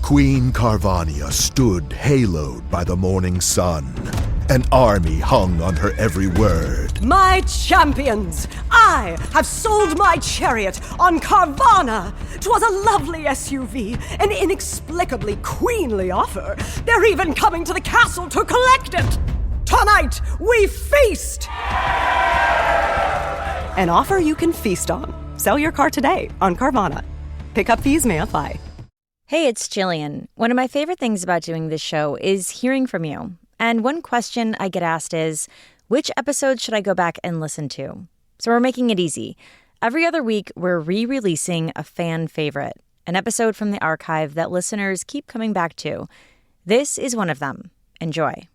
Queen Carvania stood haloed by the morning sun. An army hung on her every word. My champions, I have sold my chariot on Carvana. 'Twas a lovely SUV, an inexplicably queenly offer. They're even coming to the castle to collect it. Tonight, we feast! An offer you can feast on. Sell your car today on Carvana. Pickup fees may apply. Hey, it's Jillian. One of my favorite things about doing this show is hearing from you. And one question I get asked is, which episode should I go back and listen to? So we're making it easy. Every other week, we're re-releasing a fan favorite, an episode from the archive that listeners keep coming back to. This is one of them. Enjoy.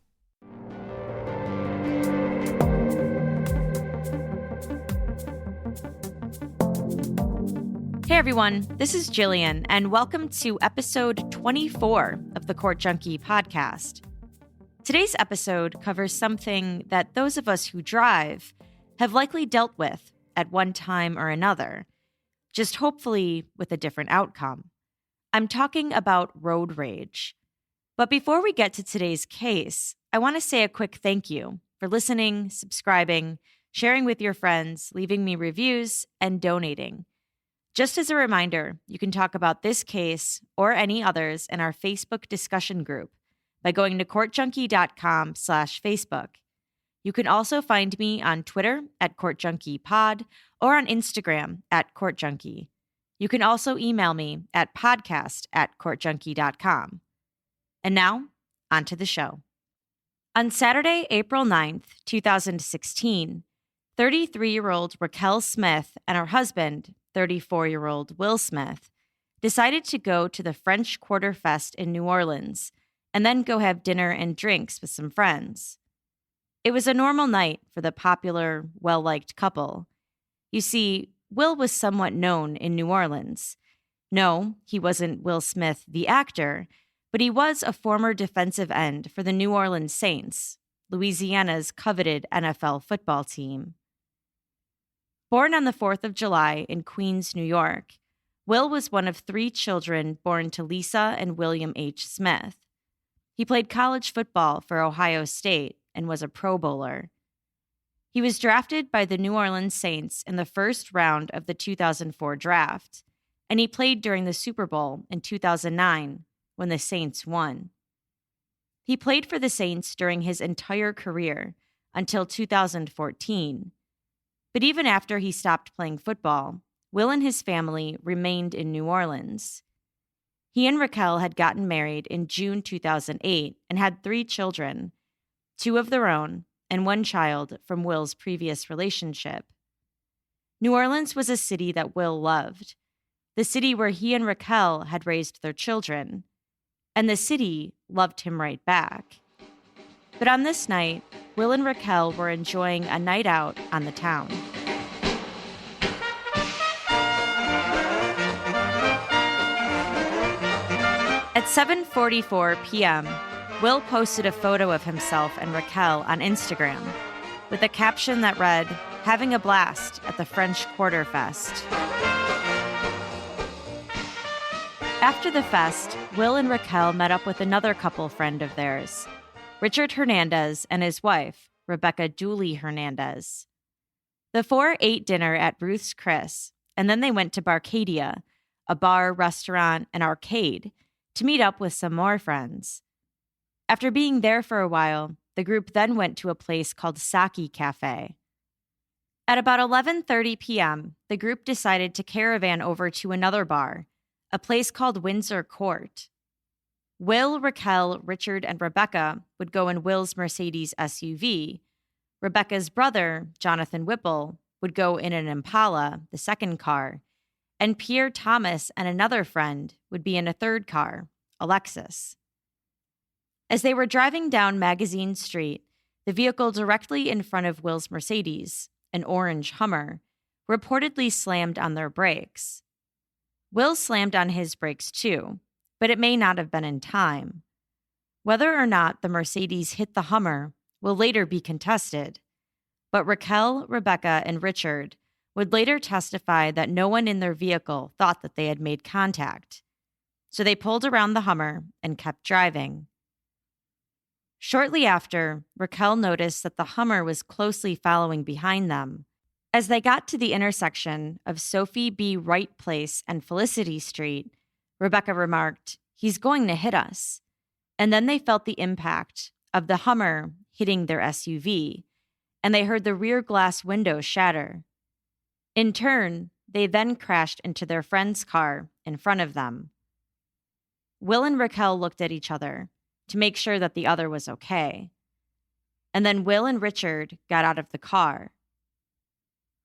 Hey everyone, this is Jillian, and welcome to episode 24 of the Court Junkie podcast. Today's episode covers something that those of us who drive have likely dealt with at one time or another, just hopefully with a different outcome. I'm talking about road rage. But before we get to today's case, I want to say a quick thank you for listening, subscribing, sharing with your friends, leaving me reviews, and donating. Just as a reminder, you can talk about this case or any others in our Facebook discussion group by going to courtjunkie.com/Facebook. You can also find me on Twitter at CourtJunkiePod or on Instagram at CourtJunkie. You can also email me at podcast@courtjunkie.com. And now, on to the show. On Saturday, April 9th, 2016, 33-year-old Raquel Smith and her husband, 34-year-old Will Smith, decided to go to the French Quarter Fest in New Orleans and then go have dinner and drinks with some friends. It was a normal night for the popular, well-liked couple. You see, Will was somewhat known in New Orleans. No, he wasn't Will Smith, the actor, but he was a former defensive end for the New Orleans Saints, Louisiana's coveted NFL football team. Born on the 4th of July in Queens, New York, Will was one of 3 children born to Lisa and William H. Smith. He played college football for Ohio State and was a Pro Bowler. He was drafted by the New Orleans Saints in the first round of the 2004 draft, and he played during the Super Bowl in 2009 when the Saints won. He played for the Saints during his entire career until 2014. But even after he stopped playing football, Will and his family remained in New Orleans. He and Raquel had gotten married in June 2008 and had 3 children, 2 of their own and 1 child from Will's previous relationship. New Orleans was a city that Will loved, the city where he and Raquel had raised their children, and the city loved him right back. But on this night, Will and Raquel were enjoying a night out on the town. At 7:44 p.m., Will posted a photo of himself and Raquel on Instagram with a caption that read, "Having a blast at the French Quarter Fest." After the fest, Will and Raquel met up with another couple friend of theirs, Richard Hernandez and his wife, Rebecca Dooley Hernandez. The 4 ate dinner at Ruth's Chris, and then they went to Barcadia, a bar, restaurant, and arcade, to meet up with some more friends. After being there for a while, the group then went to a place called Saki Cafe. At about 11:30 p.m., the group decided to caravan over to another bar, a place called Windsor Court. Will, Raquel, Richard, and Rebecca would go in Will's Mercedes SUV. Rebecca's brother, Jonathan Whipple, would go in an Impala, the second car, and Pierre Thomas and another friend would be in a third car, a Lexus. As they were driving down Magazine Street, the vehicle directly in front of Will's Mercedes, an orange Hummer, reportedly slammed on their brakes. Will slammed on his brakes too, but it may not have been in time. Whether or not the Mercedes hit the Hummer will later be contested, but Raquel, Rebecca, and Richard would later testify that no one in their vehicle thought that they had made contact. so they pulled around the Hummer and kept driving. Shortly after, Raquel noticed that the Hummer was closely following behind them. As they got to the intersection of Sophie B. Wright Place and Felicity Street, Rebecca remarked, "He's going to hit us." And then they felt the impact of the Hummer hitting their SUV, and they heard the rear glass window shatter. In turn, they then crashed into their friend's car in front of them. Will and Raquel looked at each other to make sure that the other was okay. And then Will and Richard got out of the car.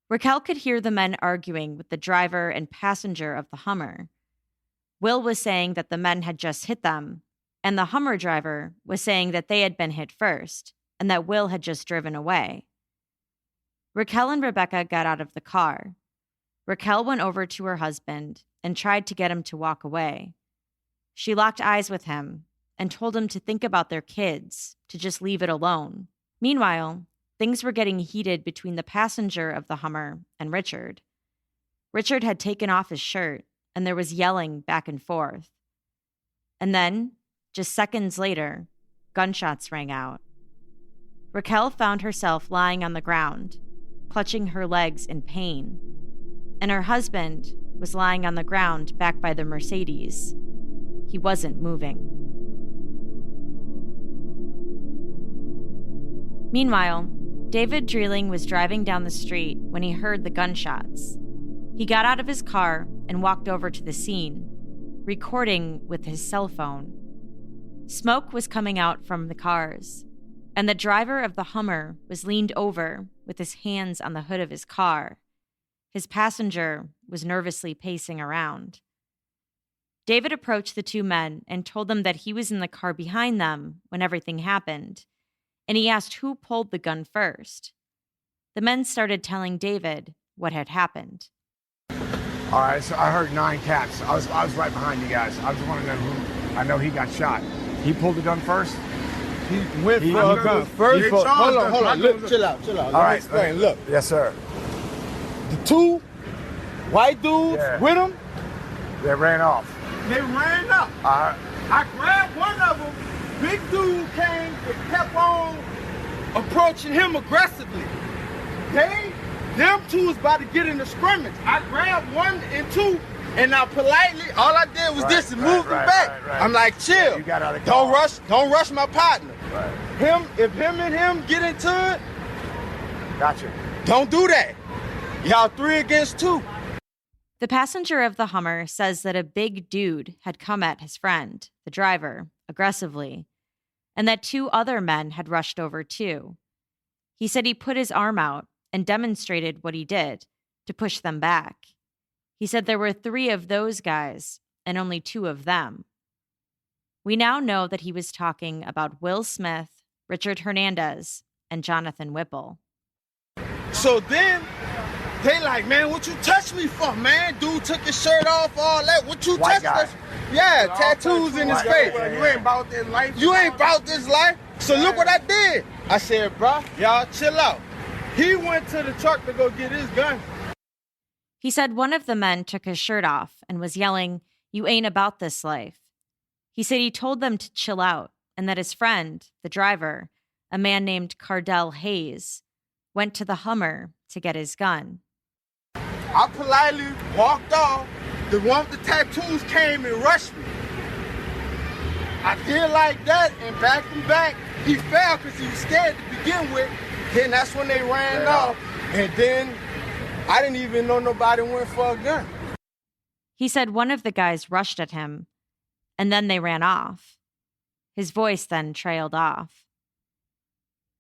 Raquel could hear the men arguing with the driver and passenger of the Hummer. Will was saying that the men had just hit them, and the Hummer driver was saying that they had been hit first and that Will had just driven away. Raquel and Rebecca got out of the car. Raquel went over to her husband and tried to get him to walk away. She locked eyes with him and told him to think about their kids, to just leave it alone. Meanwhile, things were getting heated between the passenger of the Hummer and Richard. Richard had taken off his shirt, and there was yelling back and forth. And then, just seconds later, gunshots rang out. Raquel found herself lying on the ground, clutching her legs in pain, and her husband was lying on the ground back by the Mercedes. He wasn't moving. Meanwhile, David Dreeling was driving down the street when he heard the gunshots. He got out of his car and walked over to the scene, recording with his cell phone. Smoke was coming out from the cars, and the driver of the Hummer was leaned over with his hands on the hood of his car. His passenger was nervously pacing around. David approached the two men and told them that he was in the car behind them when everything happened, and he asked who pulled the gun first. The men started telling David what had happened. All right, so I heard 9 caps. I was right behind you guys. I just want to know who. I know he got shot. He pulled the gun first? He went for a gun first. Hold on. Look, chill out. All right, explain. Look. Yes, sir. The two white dudes with him. They ran off. They ran up. I grabbed one of them. Big dude came and kept on approaching him aggressively. Them two was about to get in the scrimmage. I grabbed 1 and 2, and now politely, all I did was move them back. Right. I'm like, chill. Yeah, you got out of the car. Don't rush my partner. Right. If him and him get into it, Gotcha. don't do that. Y'all 3 against 2. The passenger of the Hummer says that a big dude had come at his friend, the driver, aggressively, and that 2 other men had rushed over too. He said he put his arm out and demonstrated what he did to push them back. He said there were 3 of those guys and only 2 of them. We now know that he was talking about Will Smith, Richard Hernandez, and Jonathan Whipple. So then, they like, man, what you touch me for, man? Dude took his shirt off, all that. What you White touch guy. us? Yeah, tattoos in his face. Yeah. You ain't about this life. You ain't about this life. So look what I did. I said, bro, y'all chill out. He went to the truck to go get his gun. He said one of the men took his shirt off and was yelling, "You ain't about this life." He said he told them to chill out and that his friend, the driver, a man named Cardell Hayes, went to the Hummer to get his gun. I politely walked off. The one with the tattoos came and rushed me. I did like that and backed him back. He fell because he was scared to begin with. Then that's when they ran off. And then I didn't even know nobody went for a gun. He said one of the guys rushed at him, and then they ran off. His voice then trailed off.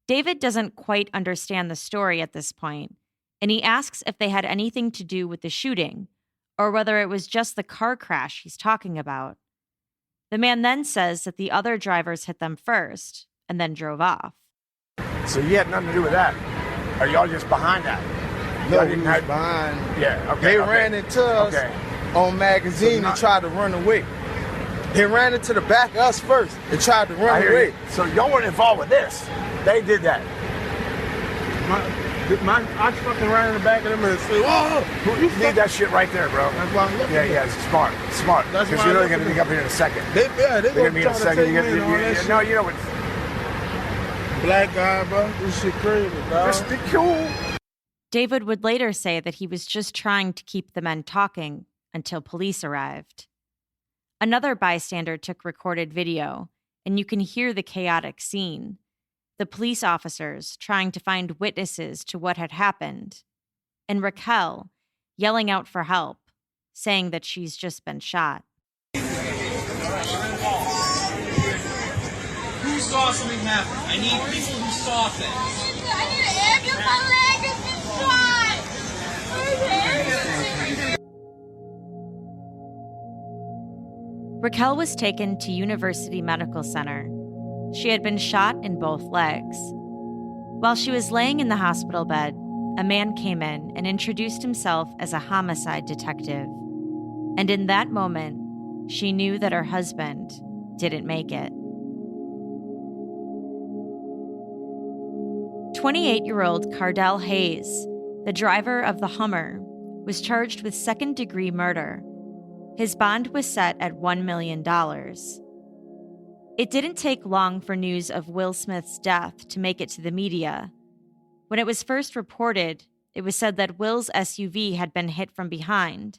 David doesn't quite understand the story at this point, and he asks if they had anything to do with the shooting, or whether it was just the car crash he's talking about. The man then says that the other drivers hit them first, and then drove off. So you had nothing to do with that? Or y'all just behind that? No, Y'all we didn't was have- behind. Yeah, okay. They okay. ran into us Okay. on Magazine So and tried to run away. They ran into the back of us first and tried to I run hear away. you. So y'all weren't involved with this. They did that. I fucking ran in the back of them and said, "Whoa!" You need that shit right there, bro. That's why I'm looking. Yeah, it's smart. That's Because why you know I'm they're going to looking be up here in a second. They're They're gonna going to be in try a to second. take me and all that shit. No, you know what? Black guy, bro. This shit crazy, dog. Just be cool. David would later say that he was just trying to keep the men talking until police arrived. Another bystander took recorded video, and you can hear the chaotic scene. The police officers trying to find witnesses to what had happened, and Raquel yelling out for help, saying that she's just been shot. Who saw something happen? I need people who saw things. I need an ambulance. My leg has been shot. Raquel was taken to University Medical Center. She had been shot in both legs. While she was laying in the hospital bed, a man came in and introduced himself as a homicide detective. And in that moment, she knew that her husband didn't make it. 28-year-old Cardell Hayes, the driver of the Hummer, was charged with second-degree murder. His bond was set at $1 million. It didn't take long for news of Will Smith's death to make it to the media. When it was first reported, it was said that Will's SUV had been hit from behind,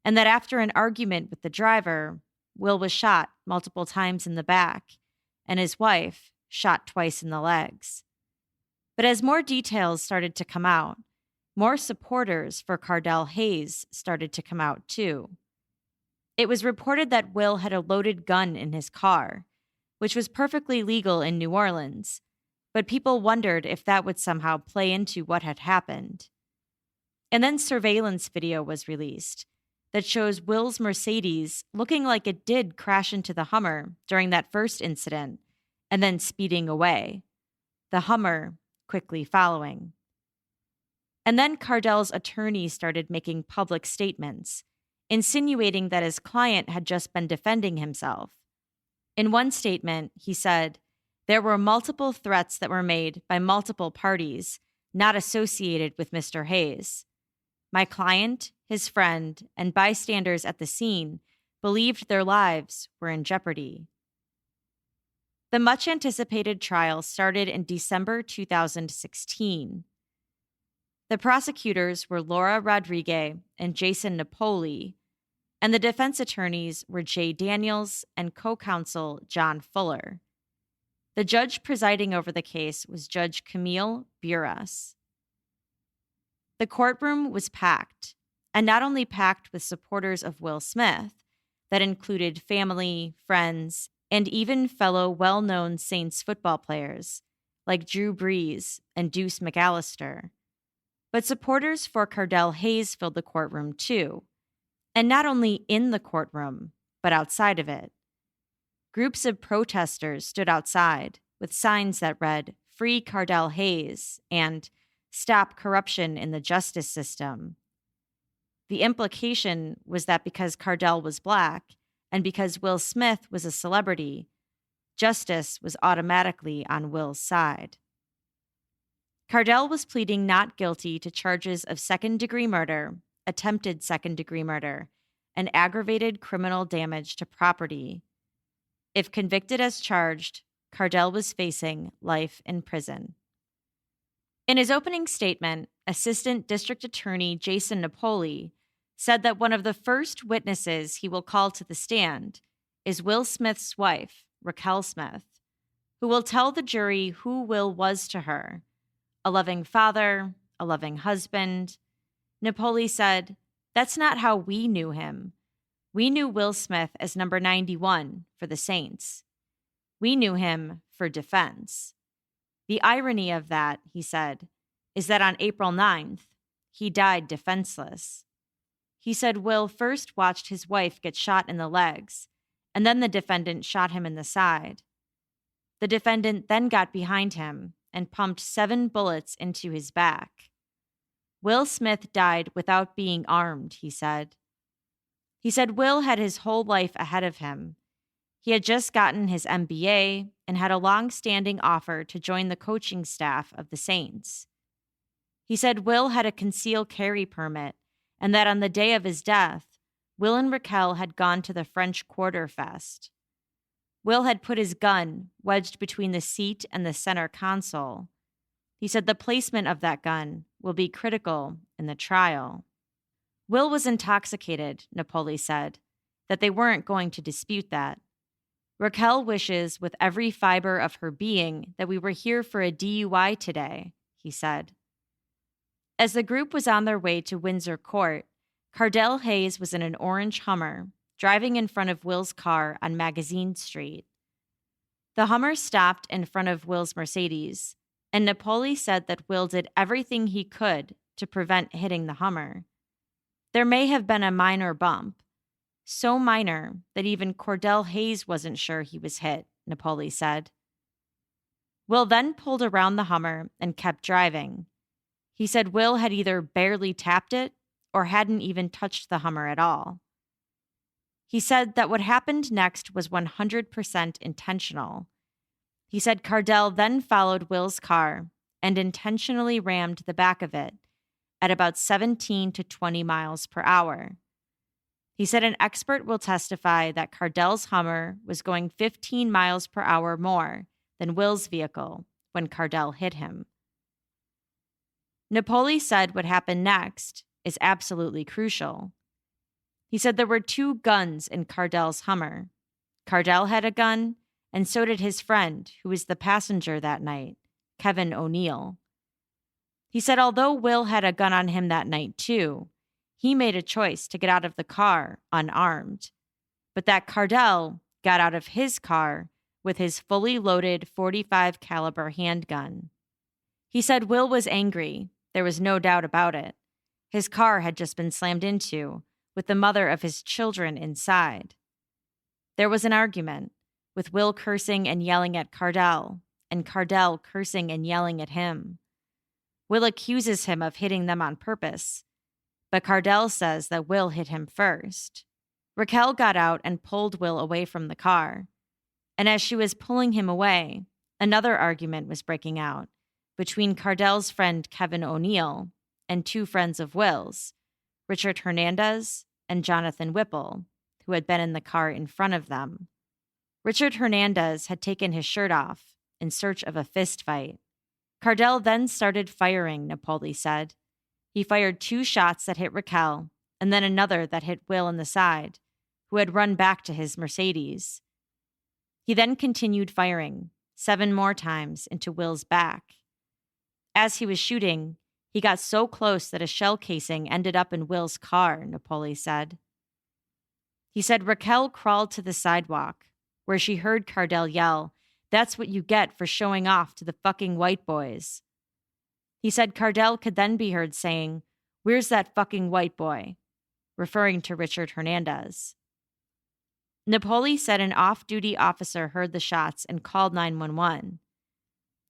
and that after an argument with the driver, Will was shot multiple times in the back, and his wife shot twice in the legs. But as more details started to come out, more supporters for Cardell Hayes started to come out too. It was reported that Will had a loaded gun in his car, which was perfectly legal in New Orleans, but people wondered if that would somehow play into what had happened. And then surveillance video was released that shows Will's Mercedes looking like it did crash into the Hummer during that first incident and then speeding away, the Hummer quickly following. And then Cardell's attorney started making public statements, insinuating that his client had just been defending himself. In one statement, he said, "There were multiple threats that were made by multiple parties not associated with Mr. Hayes. My client, his friend, and bystanders at the scene believed their lives were in jeopardy." The much-anticipated trial started in December 2016. The prosecutors were Laura Rodriguez and Jason Napoli, and the defense attorneys were Jay Daniels and co-counsel John Fuller. The judge presiding over the case was Judge Camille Buras. The courtroom was packed, and not only packed with supporters of Will Smith, that included family, friends, and even fellow well-known Saints football players like Drew Brees and Deuce McAllister. But supporters for Cardell Hayes filled the courtroom too, and not only in the courtroom, but outside of it. Groups of protesters stood outside with signs that read, "Free Cardell Hayes," and "Stop corruption in the justice system." The implication was that because Cardell was black, and because Will Smith was a celebrity, justice was automatically on Will's side. Cardell was pleading not guilty to charges of second-degree murder, attempted second-degree murder, and aggravated criminal damage to property. If convicted as charged, Cardell was facing life in prison. In his opening statement, Assistant District Attorney Jason Napoli said that one of the first witnesses he will call to the stand is Will Smith's wife, Raquel Smith, who will tell the jury who Will was to her: a loving father, a loving husband. Napoli said, "That's not how we knew him. We knew Will Smith as number 91 for the Saints. We knew him for defense. The irony of that," he said, "is that on April 9th, he died defenseless." He said Will first watched his wife get shot in the legs, and then the defendant shot him in the side. The defendant then got behind him and pumped 7 bullets into his back. Will Smith died without being armed, he said. He said Will had his whole life ahead of him. He had just gotten his MBA and had a long-standing offer to join the coaching staff of the Saints. He said Will had a concealed carry permit and that on the day of his death, Will and Raquel had gone to the French Quarter Fest. Will had put his gun wedged between the seat and the center console. He said the placement of that gun will be critical in the trial. Will was intoxicated, Napoli said, that they weren't going to dispute that. Raquel wishes with every fiber of her being that we were here for a DUI today, he said. As the group was on their way to Windsor Court, Cardell Hayes was in an orange Hummer, driving in front of Will's car on Magazine Street. The Hummer stopped in front of Will's Mercedes, and Napoli said that Will did everything he could to prevent hitting the Hummer. There may have been a minor bump, so minor that even Cordell Hayes wasn't sure he was hit, Napoli said. Will then pulled around the Hummer and kept driving. He said Will had either barely tapped it or hadn't even touched the Hummer at all. He said that what happened next was 100% intentional. He said Cardell then followed Will's car and intentionally rammed the back of it at about 17 to 20 miles per hour. He said an expert will testify that Cardell's Hummer was going 15 miles per hour more than Will's vehicle when Cardell hit him. Napoli said what happened next is absolutely crucial. He said there were two guns in Cardell's Hummer. Cardell had a gun, and so did his friend, who was the passenger that night, Kevin O'Neill. He said although Will had a gun on him that night too, he made a choice to get out of the car unarmed, but that Cardell got out of his car with his fully loaded .45 caliber handgun. He said Will was angry. There was no doubt about it. His car had just been slammed into, with the mother of his children inside. There was an argument, with Will cursing and yelling at Cardell, and Cardell cursing and yelling at him. Will accuses him of hitting them on purpose, but Cardell says that Will hit him first. Raquel got out and pulled Will away from the car, and as she was pulling him away, another argument was breaking out between Cardell's friend Kevin O'Neill and two friends of Will's, Richard Hernandez and Jonathan Whipple, who had been in the car in front of them. Richard Hernandez had taken his shirt off in search of a fist fight. Cardell then started firing, Napoli said. He fired 2 shots that hit Raquel, and then another that hit Will in the side, who had run back to his Mercedes. He then continued firing 7 more times into Will's back. As he was shooting, he got so close that a shell casing ended up in Will's car, Napoli said. He said Raquel crawled to the sidewalk, where she heard Cardell yell, "That's what you get for showing off to the fucking white boys." He said Cardell could then be heard saying, "Where's that fucking white boy?" referring to Richard Hernandez. Napoli said an off-duty officer heard the shots and called 911.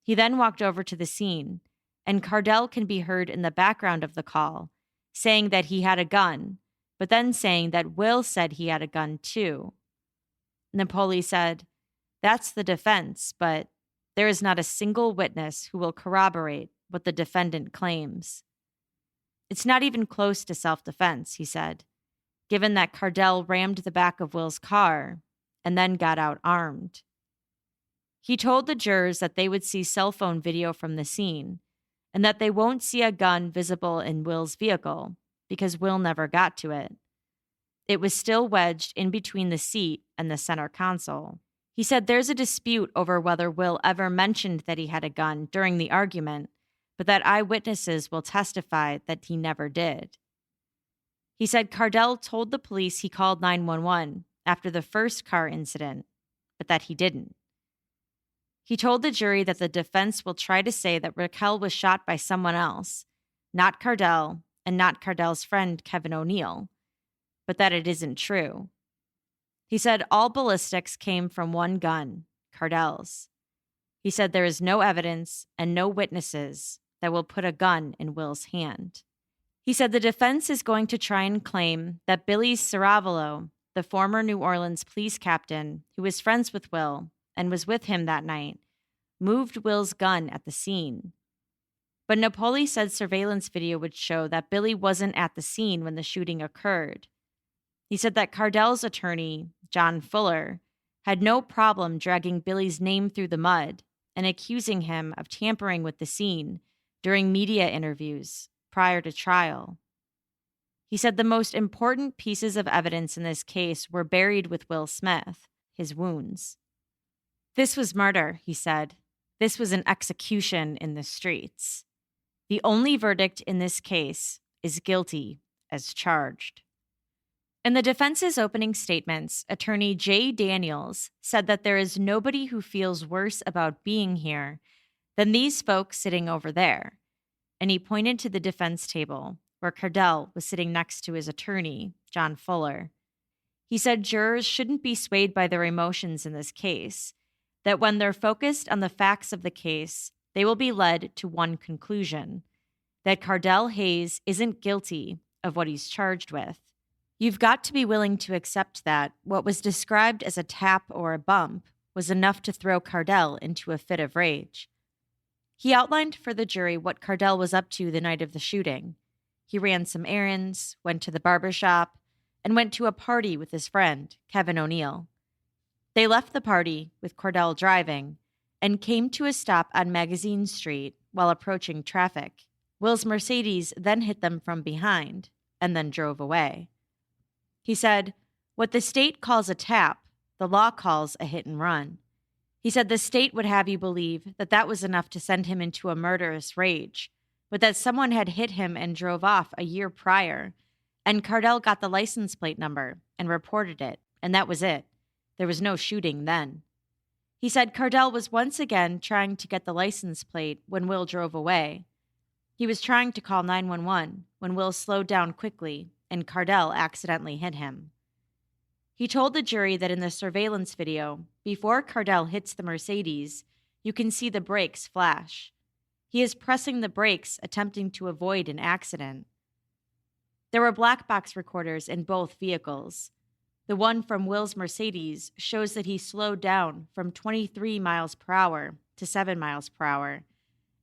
He then walked over to the scene, and Cardell can be heard in the background of the call, saying that he had a gun, but then saying that Will said he had a gun too. Napoli said, "That's the defense, but there is not a single witness who will corroborate what the defendant claims. It's not even close to self-defense," he said, given that Cardell rammed the back of Will's car and then got out armed. He told the jurors that they would see cell phone video from the scene and that they won't see a gun visible in Will's vehicle because Will never got to it. It was still wedged in between the seat and the center console. He said there's a dispute over whether Will ever mentioned that he had a gun during the argument, but that eyewitnesses will testify that he never did. He said Cardell told the police he called 911 after the first car incident, but that he didn't. He told the jury that the defense will try to say that Raquel was shot by someone else, not Cardell and not Cardell's friend Kevin O'Neill, but that it isn't true. He said all ballistics came from one gun, Cardell's. He said there is no evidence and no witnesses that will put a gun in Will's hand. He said the defense is going to try and claim that Billy Ciravolo, the former New Orleans police captain who was friends with Will and was with him that night, moved Will's gun at the scene. but Napoli said surveillance video would show that Billy wasn't at the scene when the shooting occurred. He said that Cardell's attorney, John Fuller, had no problem dragging Billy's name through the mud and accusing him of tampering with the scene during media interviews prior to trial. He said the most important pieces of evidence in this case were buried with Will Smith, his wounds. This was murder, he said. This was an execution in the streets. The only verdict in this case is guilty as charged. In the defense's opening statements, attorney Jay Daniels said that there is nobody who feels worse about being here than these folks sitting over there. And he pointed to the defense table where Cardell was sitting next to his attorney, John Fuller. He said jurors shouldn't be swayed by their emotions in this case, that when they're focused on the facts of the case, they will be led to one conclusion, that Cardell Hayes isn't guilty of what he's charged with. You've got to be willing to accept that what was described as a tap or a bump was enough to throw Cardell into a fit of rage. He outlined for the jury what Cardell was up to the night of the shooting. He ran some errands, went to the barber shop, and went to a party with his friend, Kevin O'Neill. They left the party, with Cardell driving, and came to a stop on Magazine Street while approaching traffic. Will's Mercedes then hit them from behind and then drove away. He said, what the state calls a tap, the law calls a hit and run. He said the state would have you believe that that was enough to send him into a murderous rage, but that someone had hit him and drove off a year prior, and Cardell got the license plate number and reported it, and that was it. There was no shooting then. He said Cardell was once again trying to get the license plate when Will drove away. He was trying to call 911 when Will slowed down quickly and Cardell accidentally hit him. He told the jury that in the surveillance video, before Cardell hits the Mercedes, you can see the brakes flash. He is pressing the brakes, attempting to avoid an accident. There were black box recorders in both vehicles. The one from Will's Mercedes shows that he slowed down from 23 miles per hour to 7 miles per hour,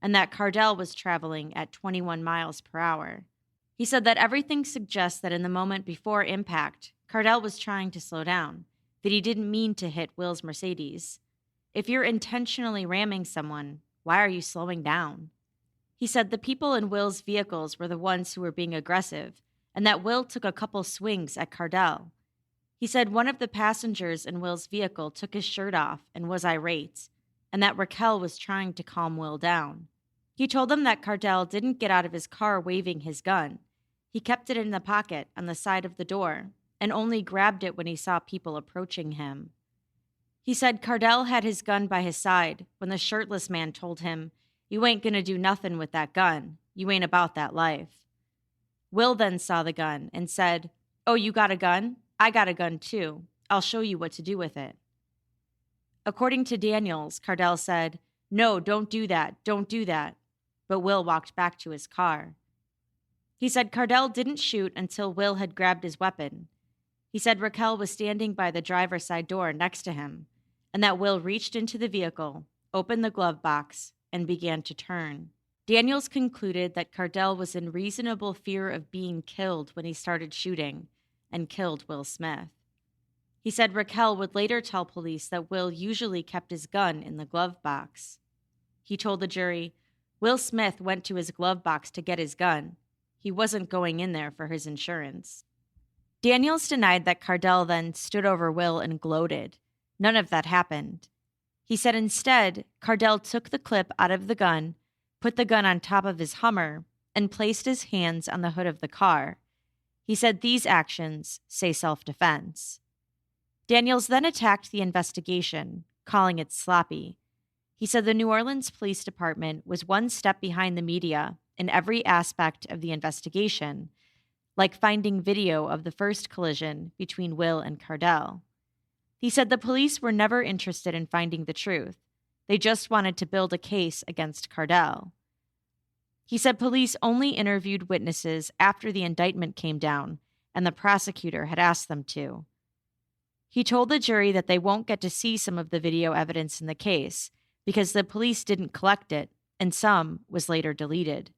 and that Cardell was traveling at 21 miles per hour. He said that everything suggests that in the moment before impact, Cardell was trying to slow down, that he didn't mean to hit Will's Mercedes. If you're intentionally ramming someone, why are you slowing down? He said the people in Will's vehicles were the ones who were being aggressive, and that Will took a couple swings at Cardell. He said one of the passengers in Will's vehicle took his shirt off and was irate, and that Raquel was trying to calm Will down. He told them that Cardell didn't get out of his car waving his gun. He kept it in the pocket on the side of the door and only grabbed it when he saw people approaching him. He said Cardell had his gun by his side when the shirtless man told him, "You ain't gonna do nothing with that gun. You ain't about that life." Will then saw the gun and said, "Oh, you got a gun? I got a gun too. I'll show you what to do with it." According to Daniels, Cardell said, "No, don't do that, don't do that." But Will walked back to his car. He said Cardell didn't shoot until Will had grabbed his weapon. He said Raquel was standing by the driver's side door next to him, and that Will reached into the vehicle, opened the glove box, and began to turn. Daniels concluded that Cardell was in reasonable fear of being killed when he started shooting, and killed Will Smith. He said Raquel would later tell police that Will usually kept his gun in the glove box. He told the jury, Will Smith went to his glove box to get his gun. He wasn't going in there for his insurance. Daniels denied that Cardell then stood over Will and gloated. None of that happened. He said instead, Cardell took the clip out of the gun, put the gun on top of his Hummer, and placed his hands on the hood of the car. He said these actions say self-defense. Daniels then attacked the investigation, calling it sloppy. He said the New Orleans Police Department was one step behind the media in every aspect of the investigation, like finding video of the first collision between Will and Cardell. He said the police were never interested in finding the truth. They just wanted to build a case against Cardell. He said police only interviewed witnesses after the indictment came down and the prosecutor had asked them to. He told the jury that they won't get to see some of the video evidence in the case because the police didn't collect it and some was later deleted.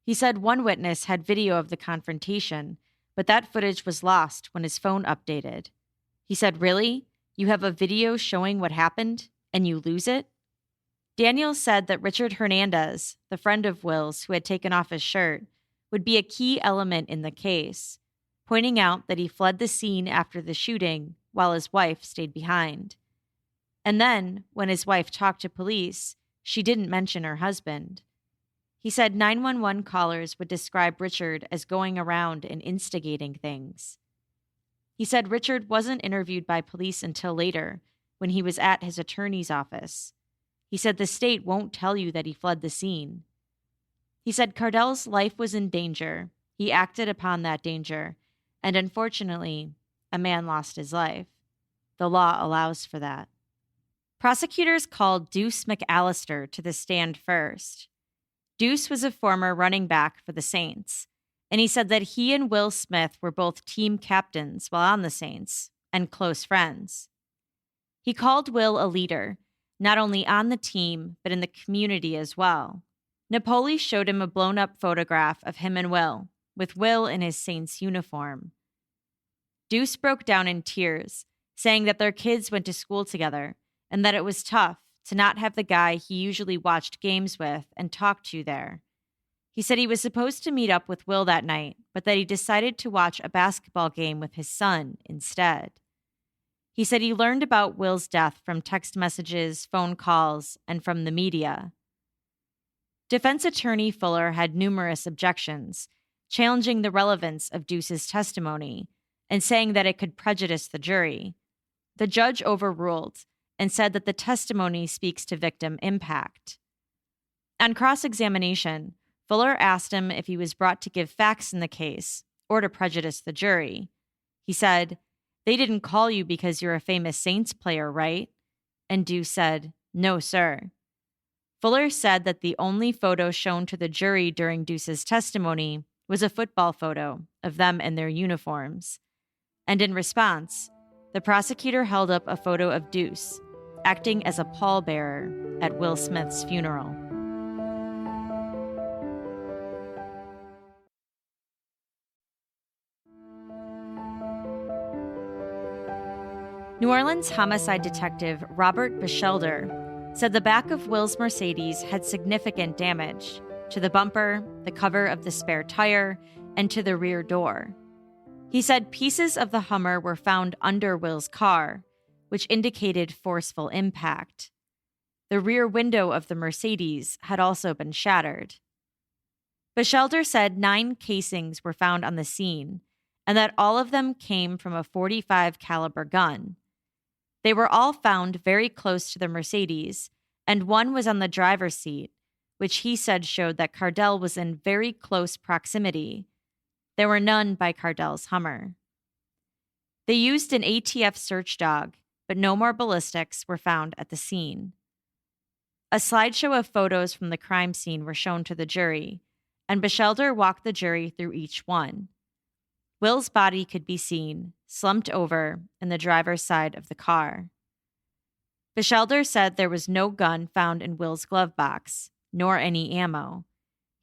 He said one witness had video of the confrontation, but that footage was lost when his phone updated. He said, "Really? You have a video showing what happened, and you lose it?" Daniels said that Richard Hernandez, the friend of Will's who had taken off his shirt, would be a key element in the case, pointing out that he fled the scene after the shooting while his wife stayed behind. And then, when his wife talked to police, she didn't mention her husband. He said 911 callers would describe Richard as going around and instigating things. He said Richard wasn't interviewed by police until later, when he was at his attorney's office. He said the state won't tell you that he fled the scene. He said Cardell's life was in danger. He acted upon that danger, and unfortunately, a man lost his life. The law allows for that. Prosecutors called Deuce McAllister to the stand first. Deuce was a former running back for the Saints, and he said that he and Will Smith were both team captains while on the Saints and close friends. He called Will a leader, not only on the team, but in the community as well. Napoli showed him a blown-up photograph of him and Will, with Will in his Saints uniform. Deuce broke down in tears, saying that their kids went to school together and that it was tough to not have the guy he usually watched games with and talked to there. He said he was supposed to meet up with Will that night, but that he decided to watch a basketball game with his son instead. He said he learned about Will's death from text messages, phone calls, and from the media. Defense attorney Fuller had numerous objections, challenging the relevance of Deuce's testimony and saying that it could prejudice the jury. The judge overruled and said that the testimony speaks to victim impact. On cross-examination, Fuller asked him if he was brought to give facts in the case or to prejudice the jury. He said, "They didn't call you because you're a famous Saints player, right?" And Deuce said, "No, sir." Fuller said that the only photo shown to the jury during Deuce's testimony was a football photo of them in their uniforms. And in response, the prosecutor held up a photo of Deuce, acting as a pallbearer at Will Smith's funeral. New Orleans homicide detective Robert Bechelder said the back of Will's Mercedes had significant damage to the bumper, the cover of the spare tire, and to the rear door. He said pieces of the Hummer were found under Will's car, which indicated forceful impact. The rear window of the Mercedes had also been shattered. Bechelder said 9 casings were found on the scene, and that all of them came from a .45 caliber gun. They were all found very close to the Mercedes, and one was on the driver's seat, which he said showed that Cardell was in very close proximity. There were none by Cardell's Hummer. They used an ATF search dog, but no more ballistics were found at the scene. A slideshow of photos from the crime scene were shown to the jury, and Bechelder walked the jury through each one. Will's body could be seen, slumped over, in the driver's side of the car. Bechelder said there was no gun found in Will's glove box, nor any ammo.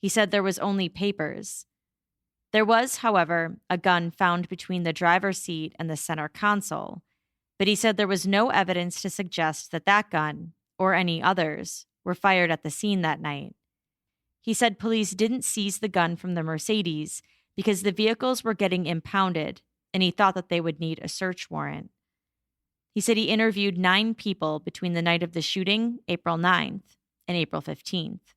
He said there was only papers. There was, however, a gun found between the driver's seat and the center console, but he said there was no evidence to suggest that that gun, or any others, were fired at the scene that night. He said police didn't seize the gun from the Mercedes because the vehicles were getting impounded, and he thought that they would need a search warrant. He said he interviewed 9 people between the night of the shooting, April 9th, and April 15th.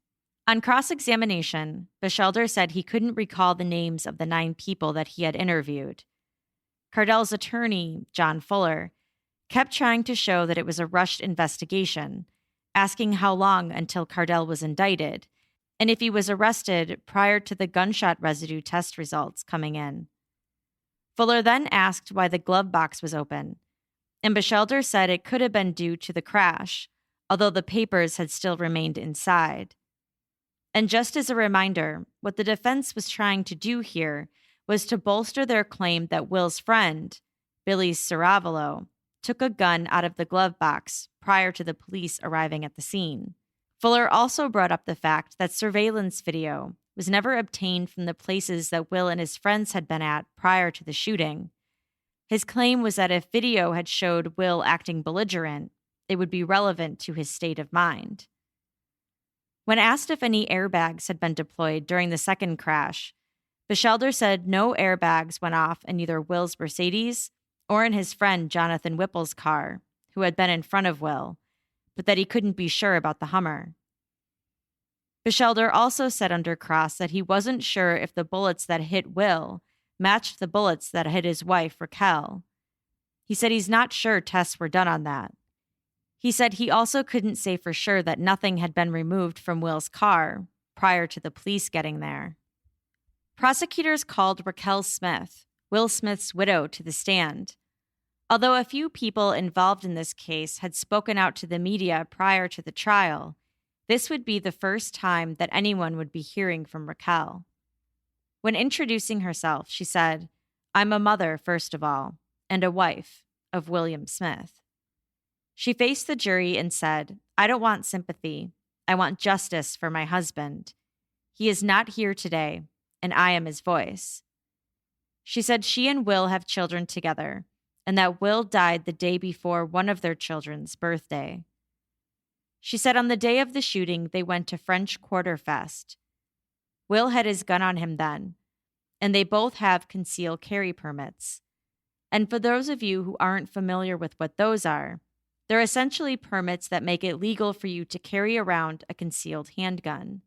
On cross-examination, Bechelder said he couldn't recall the names of the 9 people that he had interviewed. Cardell's attorney, John Fuller, kept trying to show that it was a rushed investigation, asking how long until Cardell was indicted, and if he was arrested prior to the gunshot residue test results coming in. Fuller then asked why the glove box was open, and Bechelder said it could have been due to the crash, although the papers had still remained inside. And just as a reminder, what the defense was trying to do here was to bolster their claim that Will's friend, Billy Ciravolo, took a gun out of the glove box prior to the police arriving at the scene. Fuller also brought up the fact that surveillance video was never obtained from the places that Will and his friends had been at prior to the shooting. His claim was that if video had showed Will acting belligerent, it would be relevant to his state of mind. When asked if any airbags had been deployed during the second crash, Bechelder said no airbags went off in either Will's Mercedes or in his friend Jonathan Whipple's car, who had been in front of Will, but that he couldn't be sure about the Hummer. Bechelder also said under cross that he wasn't sure if the bullets that hit Will matched the bullets that hit his wife, Raquel. He said he's not sure tests were done on that. He said he also couldn't say for sure that nothing had been removed from Will's car prior to the police getting there. Prosecutors called Raquel Smith, Will Smith's widow, to the stand. Although a few people involved in this case had spoken out to the media prior to the trial, this would be the first time that anyone would be hearing from Raquel. When introducing herself, she said, "I'm a mother, first of all, and a wife of William Smith." She faced the jury and said, "I don't want sympathy. I want justice for my husband. He is not here today, and I am his voice." She said she and Will have children together, and that Will died the day before one of their children's birthday. She said on the day of the shooting, they went to French Quarter Fest. Will had his gun on him then, and they both have concealed carry permits. And for those of you who aren't familiar with what those are, they're essentially permits that make it legal for you to carry around a concealed handgun.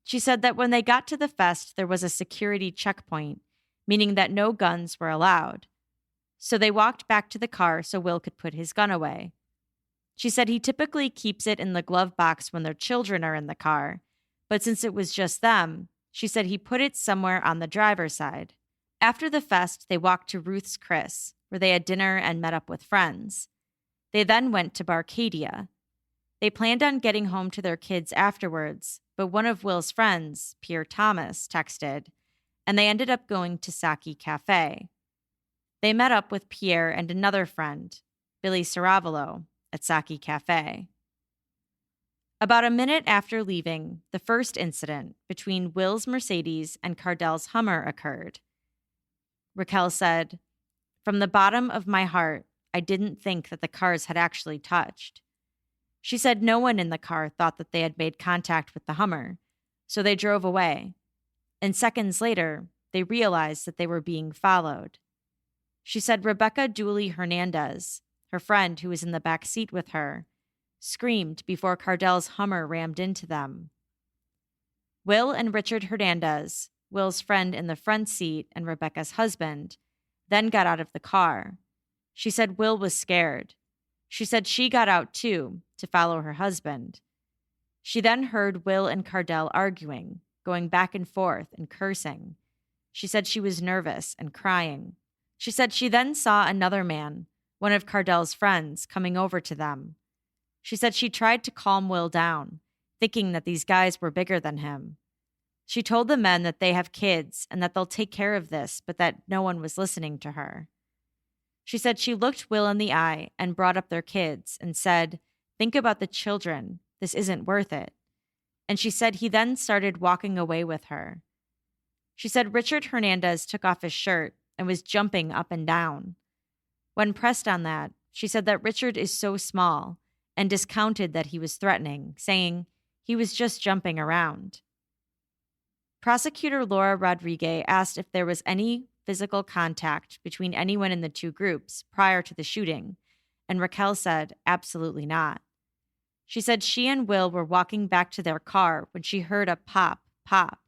She said that when they got to the fest, there was a security checkpoint, meaning that no guns were allowed. So they walked back to the car so Will could put his gun away. She said he typically keeps it in the glove box when their children are in the car, but since it was just them, she said he put it somewhere on the driver's side. After the fest, they walked to Ruth's Chris, where they had dinner and met up with friends. They then went to Barcadia. They planned on getting home to their kids afterwards, but one of Will's friends, Pierre Thomas, texted, and they ended up going to Saki Cafe. They met up with Pierre and another friend, Billy Saravolo, at Saki Cafe. About a minute after leaving, the first incident between Will's Mercedes and Cardell's Hummer occurred. Raquel said, "From the bottom of my heart, I didn't think that the cars had actually touched." She said no one in the car thought that they had made contact with the Hummer, so they drove away. And seconds later, they realized that they were being followed. She said Rebecca Dooley Hernandez, her friend who was in the back seat with her, screamed before Cardell's Hummer rammed into them. Will and Richard Hernandez, Will's friend in the front seat and Rebecca's husband, then got out of the car. She said Will was scared. She said she got out too, to follow her husband. She then heard Will and Cardell arguing, going back and forth and cursing. She said she was nervous and crying. She said she then saw another man, one of Cardell's friends, coming over to them. She said she tried to calm Will down, thinking that these guys were bigger than him. She told the men that they have kids and that they'll take care of this, but that no one was listening to her. She said she looked Will in the eye and brought up their kids and said, "Think about the children. This isn't worth it." And she said he then started walking away with her. She said Richard Hernandez took off his shirt and was jumping up and down. When pressed on that, she said that Richard is so small and discounted that he was threatening, saying he was just jumping around. Prosecutor Laura Rodriguez asked if there was any physical contact between anyone in the two groups prior to the shooting, and Raquel said absolutely not. She said she and Will were walking back to their car when she heard a pop, pop.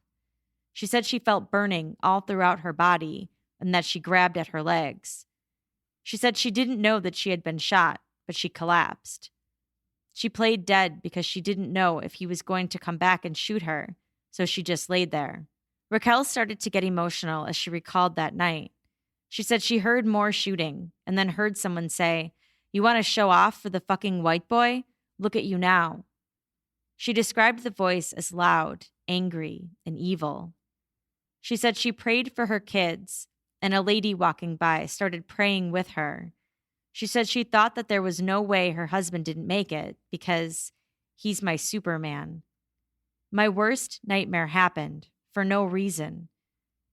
She said she felt burning all throughout her body and that she grabbed at her legs. She said she didn't know that she had been shot, but she collapsed. She played dead because she didn't know if he was going to come back and shoot her, so she just laid there. Raquel started to get emotional as she recalled that night. She said she heard more shooting and then heard someone say, "You want to show off for the fucking white boy? Look at you now." She described the voice as loud, angry, and evil. She said she prayed for her kids, and a lady walking by started praying with her. She said she thought that there was no way her husband didn't make it because He's my Superman. My worst nightmare happened for no reason.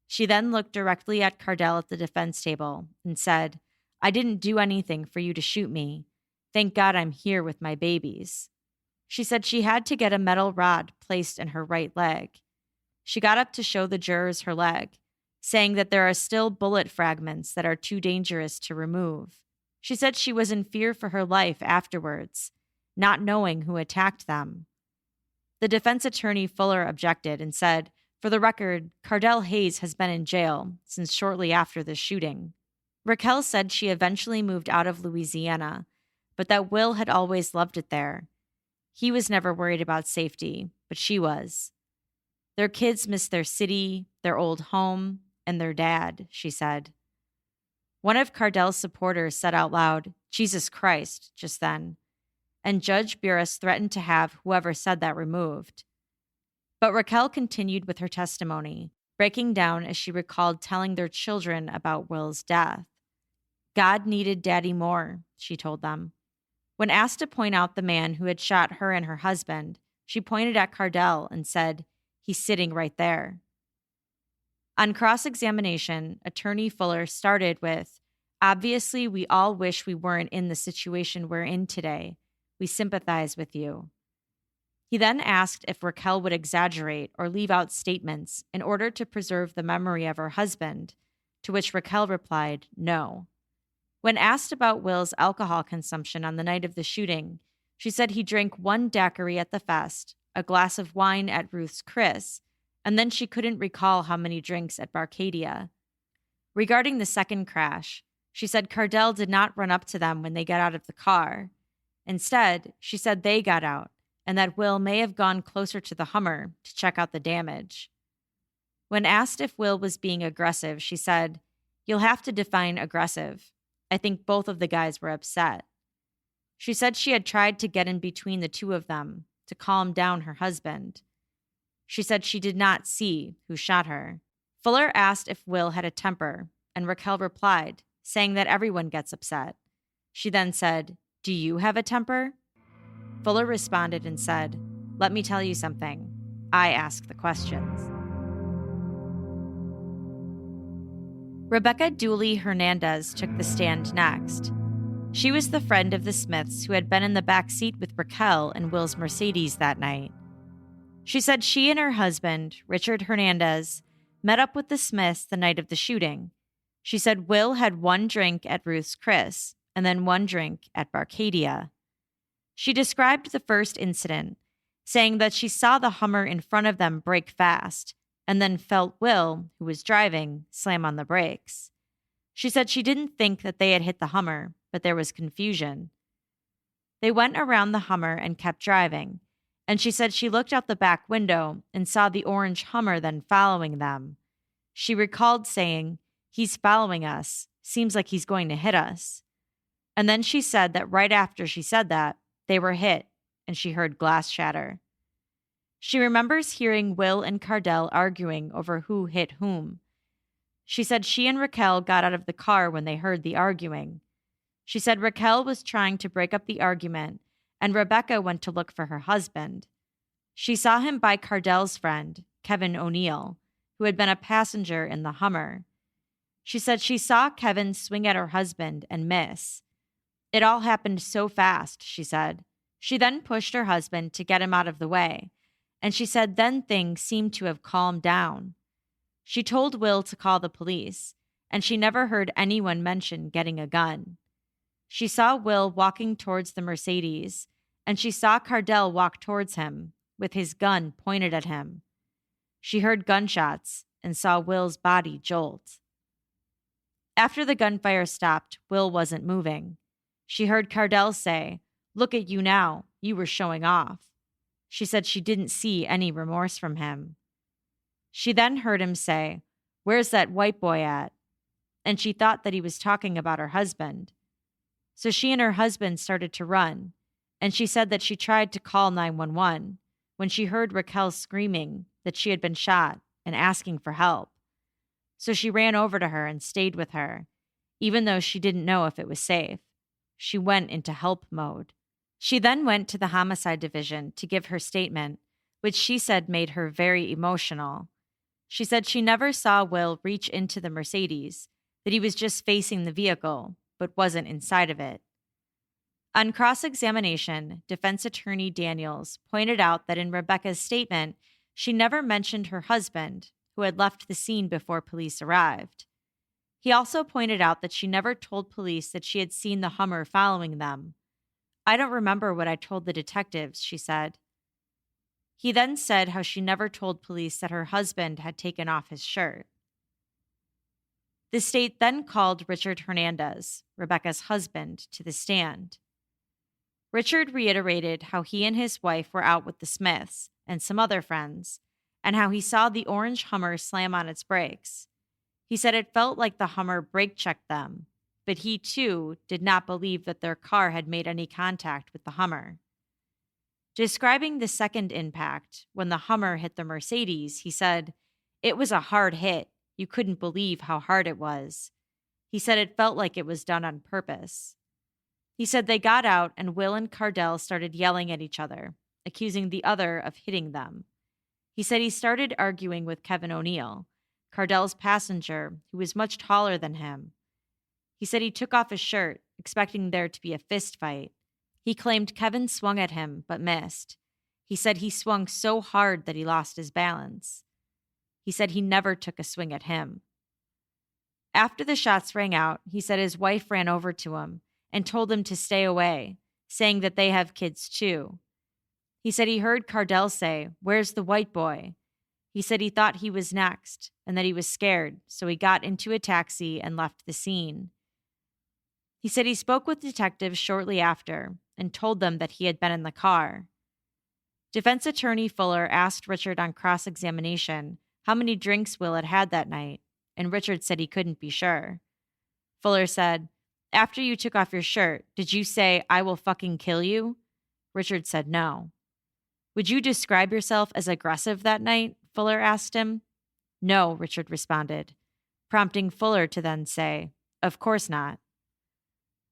She then looked directly at Cardell at the defense table and said, I didn't do anything for you to shoot me. Thank God I'm here with my babies. She said she had to get a metal rod placed in her right leg. She got up to show the jurors her leg, saying that there are still bullet fragments that are too dangerous to remove. She said she was in fear for her life afterwards, not knowing who attacked them. The defense attorney Fuller objected and said, for the record, Cardell Hayes has been in jail since shortly after the shooting. Raquel said she eventually moved out of Louisiana, but that Will had always loved it there. He was never worried about safety, but she was. Their kids missed their city, their old home, and their dad, she said. One of Cardell's supporters said out loud, Jesus Christ, just then, and Judge Burris threatened to have whoever said that removed. But Raquel continued with her testimony, breaking down as she recalled telling their children about Will's death. God needed Daddy more, she told them. When asked to point out the man who had shot her and her husband, she pointed at Cardell and said, he's sitting right there. On cross-examination, Attorney Fuller started with, obviously, we all wish we weren't in the situation we're in today. We sympathize with you. He then asked if Raquel would exaggerate or leave out statements in order to preserve the memory of her husband, to which Raquel replied, no. When asked about Will's alcohol consumption on the night of the shooting, she said he drank 1 daiquiri at the fest, a glass of wine at Ruth's Chris, and then she couldn't recall how many drinks at Barcadia. Regarding the second crash, she said Cardell did not run up to them when they got out of the car. Instead, she said they got out, and that Will may have gone closer to the Hummer to check out the damage. When asked if Will was being aggressive, she said, you'll have to define aggressive. I think both of the guys were upset. She said she had tried to get in between the two of them to calm down her husband. She said she did not see who shot her. Fuller asked if Will had a temper, and Raquel replied, saying that everyone gets upset. She then said, do you have a temper? Fuller responded and said, let me tell you something. I ask the questions. Rebecca Dooley Hernandez took the stand next. She was the friend of the Smiths who had been in the back seat with Raquel and Will's Mercedes that night. She said she and her husband, Richard Hernandez, met up with the Smiths the night of the shooting. She said Will had 1 drink at Ruth's Chris and then 1 drink at Barcadia. She described the first incident, saying that she saw the Hummer in front of them brake fast and then felt Will, who was driving, slam on the brakes. She said she didn't think that they had hit the Hummer, but there was confusion. They went around the Hummer and kept driving, and she said she looked out the back window and saw the orange Hummer then following them. She recalled saying, he's following us. Seems like he's going to hit us. And then she said that right after she said that, they were hit, and she heard glass shatter. She remembers hearing Will and Cardell arguing over who hit whom. She said she and Raquel got out of the car when they heard the arguing. She said Raquel was trying to break up the argument, and Rebecca went to look for her husband. She saw him by Cardell's friend, Kevin O'Neill, who had been a passenger in the Hummer. She said she saw Kevin swing at her husband and miss. It all happened so fast, she said. She then pushed her husband to get him out of the way, and she said then things seemed to have calmed down. She told Will to call the police, and she never heard anyone mention getting a gun. She saw Will walking towards the Mercedes, and she saw Cardell walk towards him with his gun pointed at him. She heard gunshots and saw Will's body jolt. After the gunfire stopped, Will wasn't moving. She heard Cardell say, "Look at you now, you were showing off." She said she didn't see any remorse from him. She then heard him say, "Where's that white boy at?" And she thought that he was talking about her husband. So she and her husband started to run, and she said that she tried to call 911 when she heard Raquel screaming that she had been shot and asking for help. So she ran over to her and stayed with her, even though she didn't know if it was safe. She went into help mode. She then went to the homicide division to give her statement, which she said made her very emotional. She said she never saw Will reach into the Mercedes, that he was just facing the vehicle, but wasn't inside of it. On cross-examination, defense attorney Daniels pointed out that in Rebecca's statement, she never mentioned her husband, who had left the scene before police arrived. He also pointed out that she never told police that she had seen the Hummer following them. "I don't remember what I told the detectives," she said. He then said how she never told police that her husband had taken off his shirt. The state then called Richard Hernandez, Rebecca's husband, to the stand. Richard reiterated how he and his wife were out with the Smiths and some other friends, and how he saw the orange Hummer slam on its brakes. He said it felt like the Hummer brake-checked them, but he, too, did not believe that their car had made any contact with the Hummer. Describing the second impact, when the Hummer hit the Mercedes, he said, "It was a hard hit. You couldn't believe how hard it was." He said it felt like it was done on purpose. He said they got out and Will and Cardell started yelling at each other, accusing the other of hitting them. He said he started arguing with Kevin O'Neill, Cardell's passenger, who was much taller than him. He said he took off his shirt, expecting there to be a fist fight. He claimed Kevin swung at him, but missed. He said he swung so hard that he lost his balance. He said he never took a swing at him. After the shots rang out, he said his wife ran over to him and told him to stay away, saying that they have kids too. He said he heard Cardell say, "Where's the white boy?" He said he thought he was next and that he was scared, so he got into a taxi and left the scene. He said he spoke with detectives shortly after and told them that he had been in the car. Defense attorney Fuller asked Richard on cross-examination how many drinks Will had had that night, and Richard said he couldn't be sure. Fuller said, "After you took off your shirt, did you say, 'I will fucking kill you'?" Richard said no. "Would you describe yourself as aggressive that night?" Fuller asked him. "No," Richard responded, prompting Fuller to then say, "Of course not."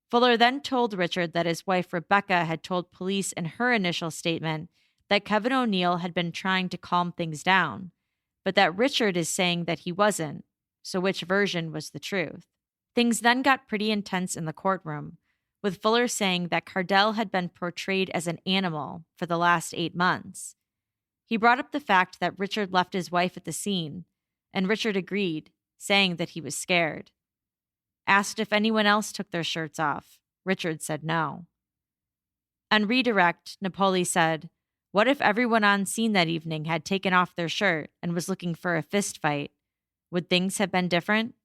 Fuller then told Richard that his wife Rebecca had told police in her initial statement that Kevin O'Neill had been trying to calm things down, but that Richard is saying that he wasn't, so which version was the truth? Things then got pretty intense in the courtroom, with Fuller saying that Cardell had been portrayed as an animal for the last 8 months. He brought up the fact that Richard left his wife at the scene, and Richard agreed, saying that he was scared. Asked if anyone else took their shirts off, Richard said no. On redirect, Napoli said, "What if everyone on scene that evening had taken off their shirt and was looking for a fist fight? Would things have been different?"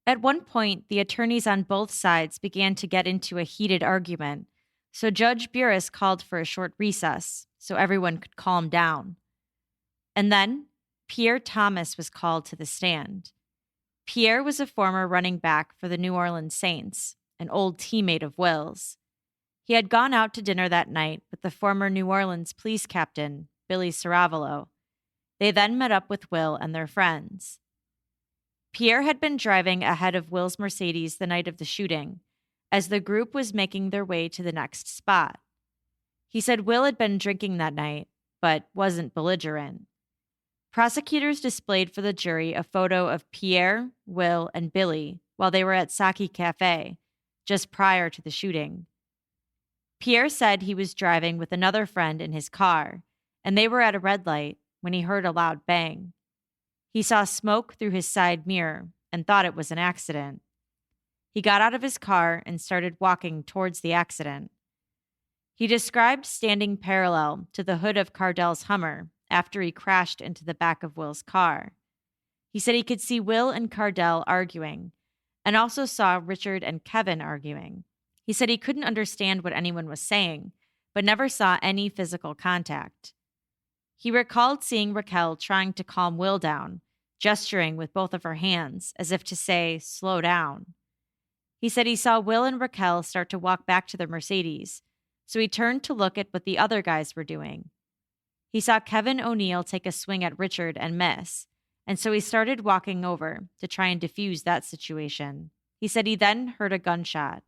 At one point, the attorneys on both sides began to get into a heated argument, so Judge Burris called for a short recess so everyone could calm down. And then, Pierre Thomas was called to the stand. Pierre was a former running back for the New Orleans Saints, an old teammate of Will's. He had gone out to dinner that night with the former New Orleans police captain, Billy Saravolo. They then met up with Will and their friends. Pierre had been driving ahead of Will's Mercedes the night of the shooting, as the group was making their way to the next spot. He said Will had been drinking that night, but wasn't belligerent. Prosecutors displayed for the jury a photo of Pierre, Will, and Billy while they were at Saki Cafe, just prior to the shooting. Pierre said he was driving with another friend in his car, and they were at a red light when he heard a loud bang. He saw smoke through his side mirror and thought it was an accident. He got out of his car and started walking towards the accident. He described standing parallel to the hood of Cardell's Hummer after he crashed into the back of Will's car. He said he could see Will and Cardell arguing, and also saw Richard and Kevin arguing. He said he couldn't understand what anyone was saying, but never saw any physical contact. He recalled seeing Raquel trying to calm Will down, gesturing with both of her hands as if to say, "Slow down." He said he saw Will and Raquel start to walk back to the Mercedes, so he turned to look at what the other guys were doing. He saw Kevin O'Neill take a swing at Richard and miss, and so he started walking over to try and defuse that situation. He said he then heard a gunshot.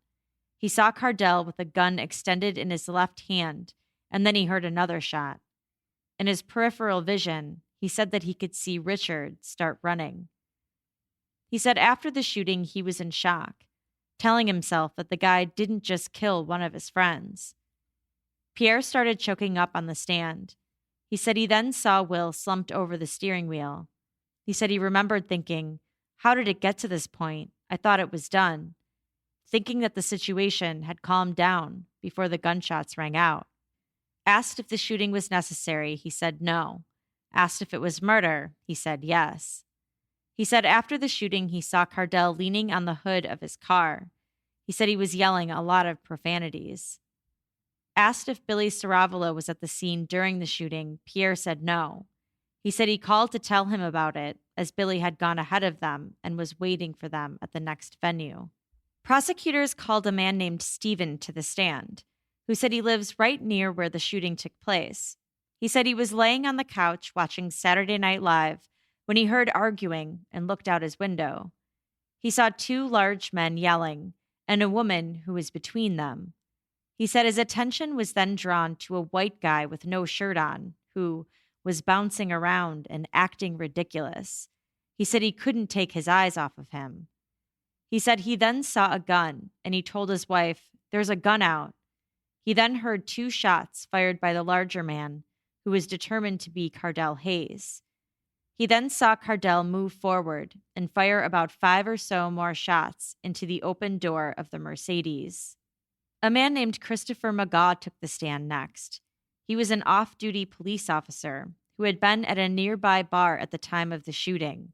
He saw Cardell with a gun extended in his left hand, and then he heard another shot. In his peripheral vision, he said that he could see Richard start running. He said after the shooting, he was in shock, telling himself that the guy didn't just kill one of his friends. Pierre started choking up on the stand. He said he then saw Will slumped over the steering wheel. He said he remembered thinking, "How did it get to this point? I thought it was done." Thinking that the situation had calmed down before the gunshots rang out. Asked if the shooting was necessary, he said no. Asked if it was murder, he said yes. He said after the shooting, he saw Cardell leaning on the hood of his car. He said he was yelling a lot of profanities. Asked if Billy Saravalo was at the scene during the shooting, Pierre said no. He said he called to tell him about it, as Billy had gone ahead of them and was waiting for them at the next venue. Prosecutors called a man named Steven to the stand, who said he lives right near where the shooting took place. He said he was laying on the couch watching Saturday Night Live when he heard arguing and looked out his window. He saw two large men yelling and a woman who was between them. He said his attention was then drawn to a white guy with no shirt on who was bouncing around and acting ridiculous. He said he couldn't take his eyes off of him. He said he then saw a gun and he told his wife, "There's a gun out." He then heard two shots fired by the larger man, who was determined to be Cardell Hayes. He then saw Cardell move forward and fire about 5 or so more shots into the open door of the Mercedes. A man named Christopher McGaw took the stand next. He was an off-duty police officer who had been at a nearby bar at the time of the shooting.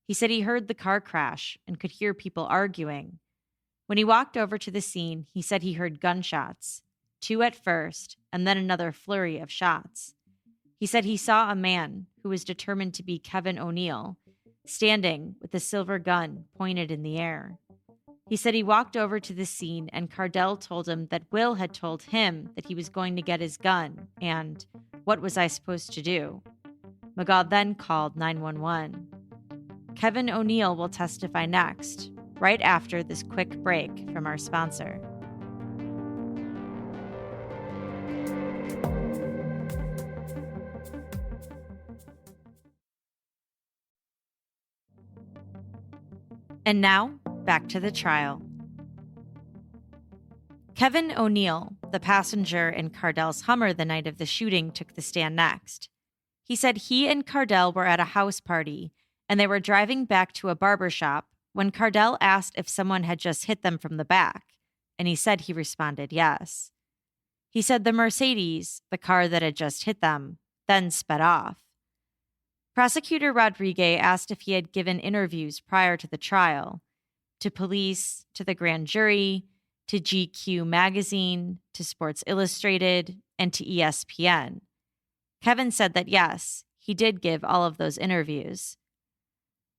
He said he heard the car crash and could hear people arguing. When he walked over to the scene, he said he heard gunshots, 2 at first, and then another flurry of shots. He said he saw a man who was determined to be Kevin O'Neill, standing with a silver gun pointed in the air. He said he walked over to the scene and Cardell told him that Will had told him that he was going to get his gun and what was I supposed to do? McGaw then called 911. Kevin O'Neill will testify next, right after this quick break from our sponsor. And now, back to the trial. Kevin O'Neill, the passenger in Cardell's Hummer the night of the shooting, took the stand next. He said he and Cardell were at a house party, and they were driving back to a barber shop when Cardell asked if someone had just hit them from the back, and he said he responded yes. He said the Mercedes, the car that had just hit them, then sped off. Prosecutor Rodriguez asked if he had given interviews prior to the trial, to police, to the grand jury, to GQ magazine, to Sports Illustrated, and to ESPN. Kevin said that yes, he did give all of those interviews.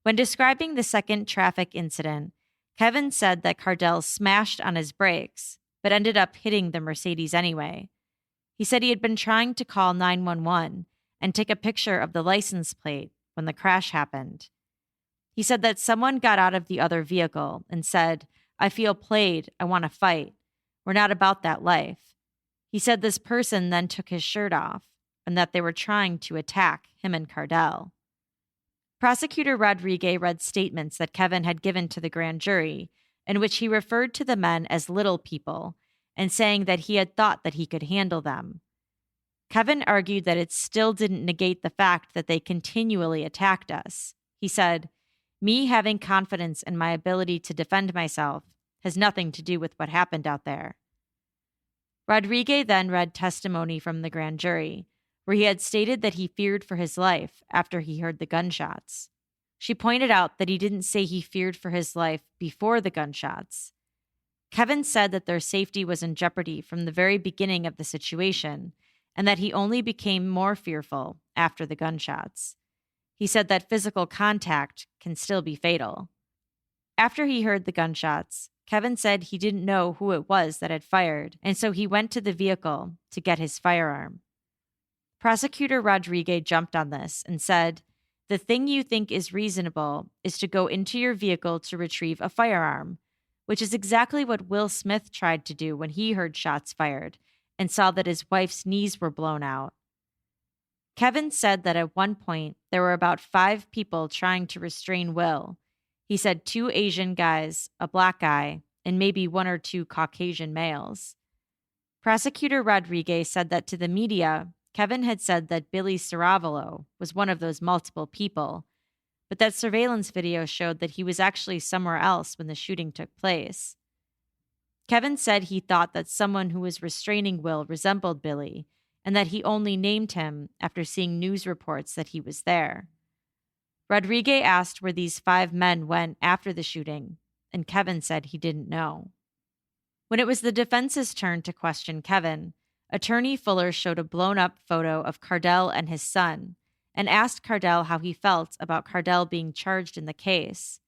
When describing the second traffic incident, Kevin said that Cardell smashed on his brakes, but ended up hitting the Mercedes anyway. He said he had been trying to call 911 and take a picture of the license plate when the crash happened. He said that someone got out of the other vehicle and said, "I feel played, I want to fight. We're not about that life." He said this person then took his shirt off and that they were trying to attack him and Cardell. Prosecutor Rodriguez read statements that Kevin had given to the grand jury in which he referred to the men as little people and saying that he had thought that he could handle them. Kevin argued that it still didn't negate the fact that they continually attacked us. He said, "Me having confidence in my ability to defend myself has nothing to do with what happened out there." Rodriguez then read testimony from the grand jury, where he had stated that he feared for his life after he heard the gunshots. She pointed out that he didn't say he feared for his life before the gunshots. Kevin said that their safety was in jeopardy from the very beginning of the situation, and that he only became more fearful after the gunshots. He said that physical contact can still be fatal. After he heard the gunshots, Kevin said he didn't know who it was that had fired, and so he went to the vehicle to get his firearm. Prosecutor Rodriguez jumped on this and said, "The thing you think is reasonable is to go into your vehicle to retrieve a firearm. which is exactly what Will Smith tried to do when he heard shots fired and saw that his wife's knees were blown out. Kevin said that at one point there were about 5 people trying to restrain Will. He said 2 Asian guys, a black guy, and maybe 1 or 2 Caucasian males. Prosecutor Rodriguez said that to the media, Kevin had said that Billy Saravalo was one of those multiple people, but that surveillance video showed that he was actually somewhere else when the shooting took place. Kevin said he thought that someone who was restraining Will resembled Billy, and that he only named him after seeing news reports that he was there. Rodriguez asked where these 5 men went after the shooting, and Kevin said he didn't know. When it was the defense's turn to question Kevin, Attorney Fuller showed a blown-up photo of Cardell and his son and asked Cardell how he felt about Cardell being charged in the case.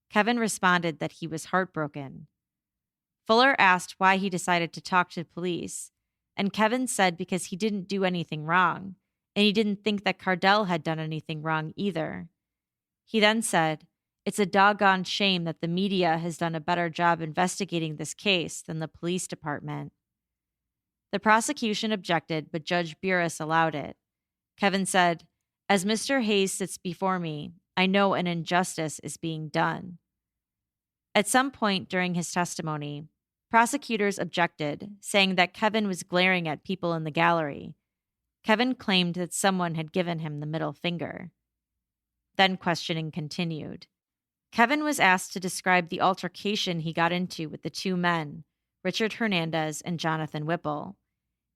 Kevin responded that he was heartbroken. Fuller asked why he decided to talk to police, and Kevin said because he didn't do anything wrong, and he didn't think that Cardell had done anything wrong either. He then said, "It's a doggone shame that the media has done a better job investigating this case than the police department." The prosecution objected, but Judge Buras allowed it. Kevin said, "As Mr. Hayes sits before me, I know an injustice is being done." At some point during his testimony, prosecutors objected, saying that Kevin was glaring at people in the gallery. Kevin claimed that someone had given him the middle finger. Then questioning continued. Kevin was asked to describe the altercation he got into with the 2 men, Richard Hernandez and Jonathan Whipple.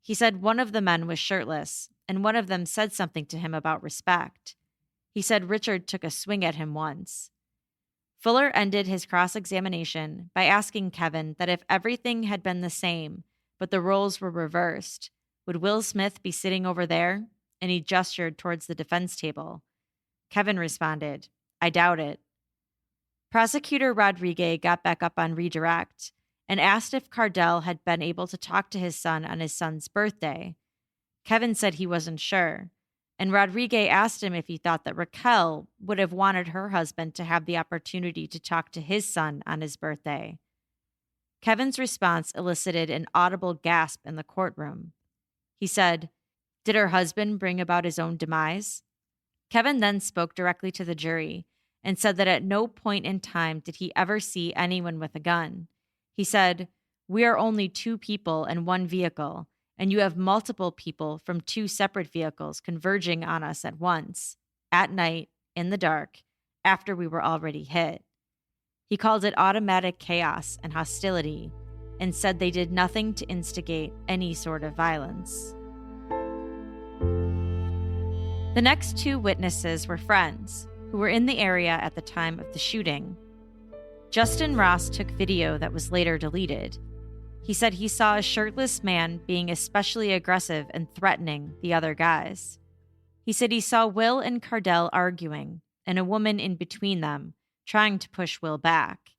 He said one of the men was shirtless, and one of them said something to him about respect. He said Richard took a swing at him once. Fuller ended his cross-examination by asking Kevin that if everything had been the same, but the roles were reversed, would Will Smith be sitting over there? And he gestured towards the defense table. Kevin responded, "I doubt it." Prosecutor Rodriguez got back up on redirect and asked if Cardell had been able to talk to his son on his son's birthday. Kevin said he wasn't sure, and Rodriguez asked him if he thought that Raquel would have wanted her husband to have the opportunity to talk to his son on his birthday. Kevin's response elicited an audible gasp in the courtroom. He said, "Did her husband bring about his own demise?" Kevin then spoke directly to the jury and said that at no point in time did he ever see anyone with a gun. He said, "We are only 2 people and 1 vehicle, and you have multiple people from 2 separate vehicles converging on us at once, at night, in the dark, after we were already hit." He called it automatic chaos and hostility and said they did nothing to instigate any sort of violence. The next 2 witnesses were friends who were in the area at the time of the shooting. Justin Ross took video that was later deleted. He said he saw a shirtless man being especially aggressive and threatening the other guys. He said he saw Will and Cardell arguing, and a woman in between them, trying to push Will back.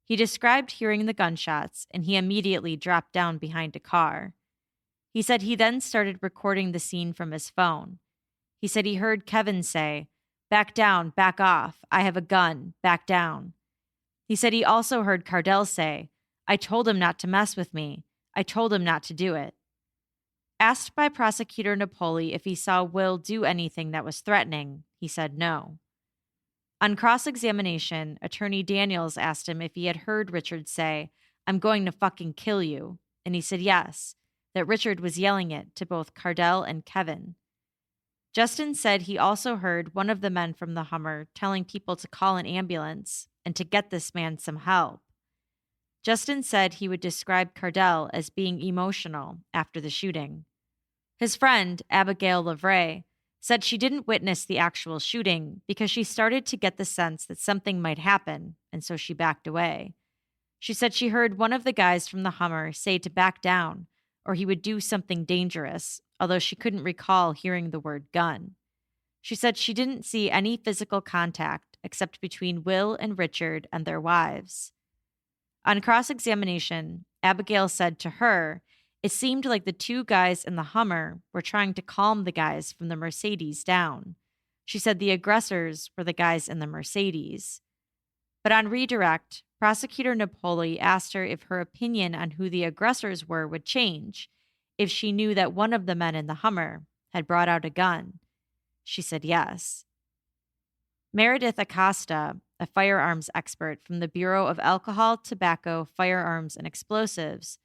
He described hearing the gunshots, and he immediately dropped down behind a car. He said he then started recording the scene from his phone. He said he heard Kevin say, "Back down, back off, I have a gun, back down." He said he also heard Cardell say, "I told him not to mess with me. I told him not to do it." Asked by Prosecutor Napoli if he saw Will do anything that was threatening, he said no. On cross-examination, Attorney Daniels asked him if he had heard Richard say, "I'm going to fucking kill you," and he said yes, that Richard was yelling it to both Cardell and Kevin. Justin said he also heard one of the men from the Hummer telling people to call an ambulance and to get this man some help. Justin said he would describe Cardell as being emotional after the shooting. His friend, Abigail Lavray, said she didn't witness the actual shooting because she started to get the sense that something might happen, and so she backed away. She said she heard one of the guys from the Hummer say to back down, or he would do something dangerous, although she couldn't recall hearing the word gun. She said she didn't see any physical contact except between Will and Richard and their wives. On cross-examination, Abigail said to her, it seemed like the 2 guys in the Hummer were trying to calm the guys from the Mercedes down. She said the aggressors were the guys in the Mercedes. But on redirect, Prosecutor Napoli asked her if her opinion on who the aggressors were would change if she knew that one of the men in the Hummer had brought out a gun. She said yes. Meredith Acosta, a firearms expert from the Bureau of Alcohol, Tobacco, Firearms, and Explosives,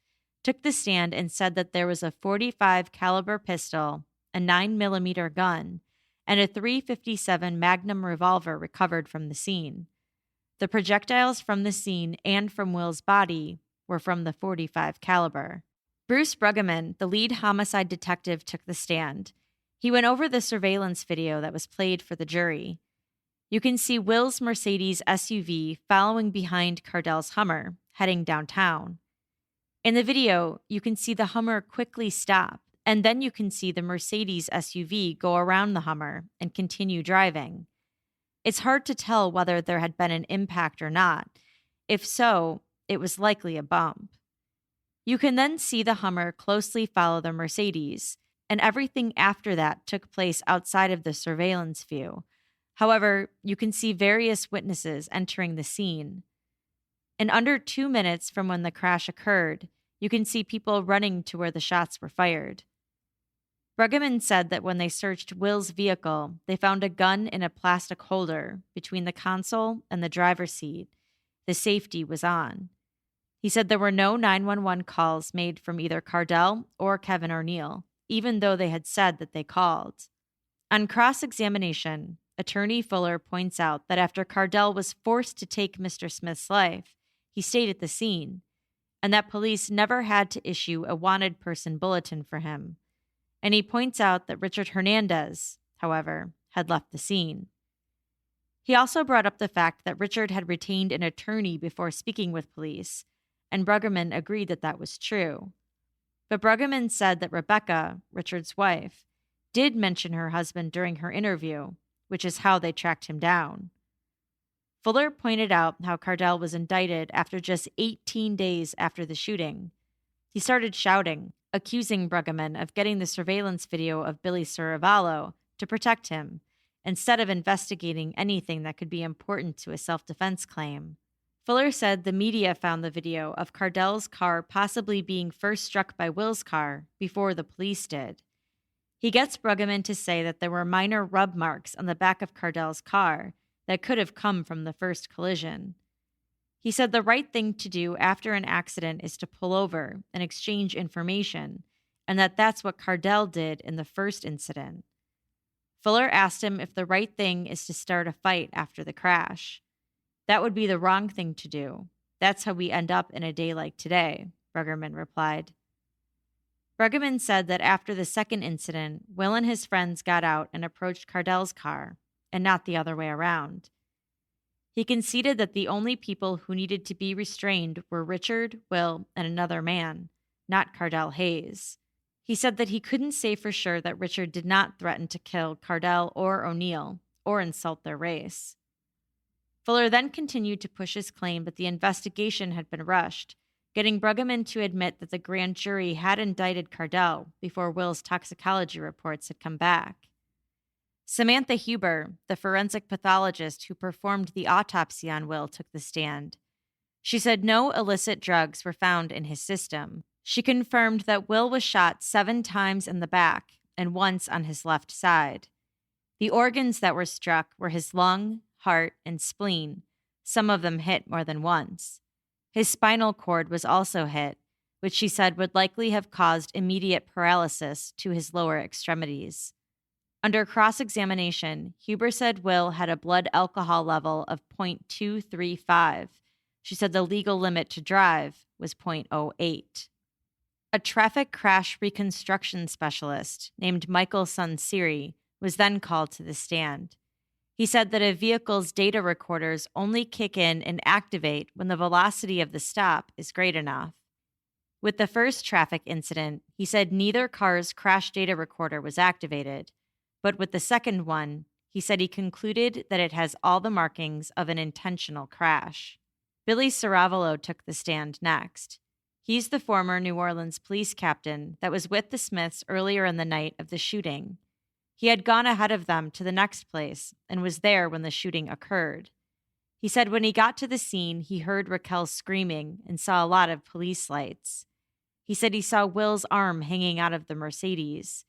took the stand and said that there was a .45 caliber pistol, a 9mm gun, and a .357 Magnum revolver recovered from the scene. The projectiles from the scene and from Will's body were from the .45 caliber. Bruce Bruggeman, the lead homicide detective, took the stand. He went over the surveillance video that was played for the jury. You can see Will's Mercedes SUV following behind Cardell's Hummer, heading downtown. In the video, you can see the Hummer quickly stop, and then you can see the Mercedes SUV go around the Hummer and continue driving. It's hard to tell whether there had been an impact or not. If so, it was likely a bump. You can then see the Hummer closely follow the Mercedes, and everything after that took place outside of the surveillance view. However, you can see various witnesses entering the scene. In under 2 minutes from when the crash occurred, you can see people running to where the shots were fired. Bruggeman said that when they searched Will's vehicle, they found a gun in a plastic holder between the console and the driver's seat. The safety was on. He said there were no 911 calls made from either Cardell or Kevin O'Neill, even though they had said that they called. On cross-examination, Attorney Fuller points out that after Cardell was forced to take Mr. Smith's life, he stayed at the scene, and that police never had to issue a wanted person bulletin for him. And he points out that Richard Hernandez, however, had left the scene. He also brought up the fact that Richard had retained an attorney before speaking with police, and Bruggeman agreed that that was true. But Bruggeman said that Rebecca, Richard's wife, did mention her husband during her interview, which is how they tracked him down. Fuller pointed out how Cardell was indicted after just 18 days after the shooting. He started shouting, accusing Bruggeman of getting the surveillance video of Billy Saravallo to protect him, instead of investigating anything that could be important to a self-defense claim. Fuller said the media found the video of Cardell's car possibly being first struck by Will's car before the police did. He gets Bruggeman to say that there were minor rub marks on the back of Cardell's car that could have come from the first collision. He said the right thing to do after an accident is to pull over and exchange information, and that that's what Cardell did in the first incident. Fuller asked him if the right thing is to start a fight after the crash. That would be the wrong thing to do. That's how we end up in a day like today, Bruggeman replied. Bruggeman said that after the second incident, Will and his friends got out and approached Cardell's car, and not the other way around. He conceded that the only people who needed to be restrained were Richard, Will, and another man, not Cardell Hayes. He said that he couldn't say for sure that Richard did not threaten to kill Cardell or O'Neill, or insult their race. Fuller then continued to push his claim that the investigation had been rushed, getting Bruggeman to admit that the grand jury had indicted Cardell before Will's toxicology reports had come back. Samantha Huber, the forensic pathologist who performed the autopsy on Will, took the stand. She said no illicit drugs were found in his system. She confirmed that Will was shot 7 times in the back and once on his left side. The organs that were struck were his lung, heart, and spleen. Some of them hit more than once. His spinal cord was also hit, which she said would likely have caused immediate paralysis to his lower extremities. Under cross-examination, Huber said Will had a blood alcohol level of .235. She said the legal limit to drive was .08. A traffic crash reconstruction specialist named Michael Sunseri was then called to the stand. He said that a vehicle's data recorders only kick in and activate when the velocity of the stop is great enough. With the first traffic incident, he said neither car's crash data recorder was activated, but with the second one, he said he concluded that it has all the markings of an intentional crash. Billy Saravallo took the stand next. He's the former New Orleans police captain that was with the Smiths earlier in the night of the shooting. He had gone ahead of them to the next place and was there when the shooting occurred. He said when he got to the scene, he heard Raquel screaming and saw a lot of police lights. He said he saw Will's arm hanging out of the Mercedes.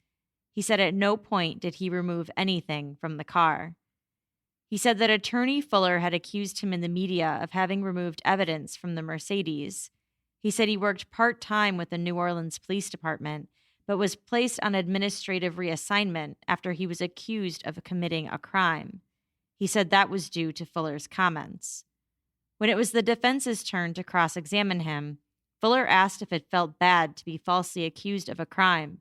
He said at no point did he remove anything from the car. He said that attorney Fuller had accused him in the media of having removed evidence from the Mercedes. He said he worked part-time with the New Orleans Police Department, but was placed on administrative reassignment after he was accused of committing a crime. He said that was due to Fuller's comments. When it was the defense's turn to cross-examine him, Fuller asked if it felt bad to be falsely accused of a crime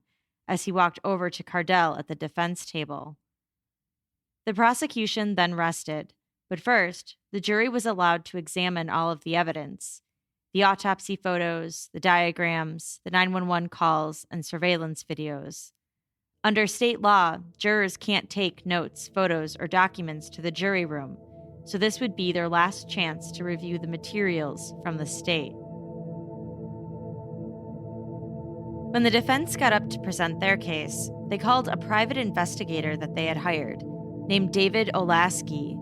as he walked over to Cardell at the defense table. The prosecution then rested, but first, the jury was allowed to examine all of the evidence: the autopsy photos, the diagrams, the 911 calls, and surveillance videos. Under state law, jurors can't take notes, photos, or documents to the jury room, so this would be their last chance to review the materials from the state. When the defense got up to present their case, they called a private investigator that they had hired, named David Olaski.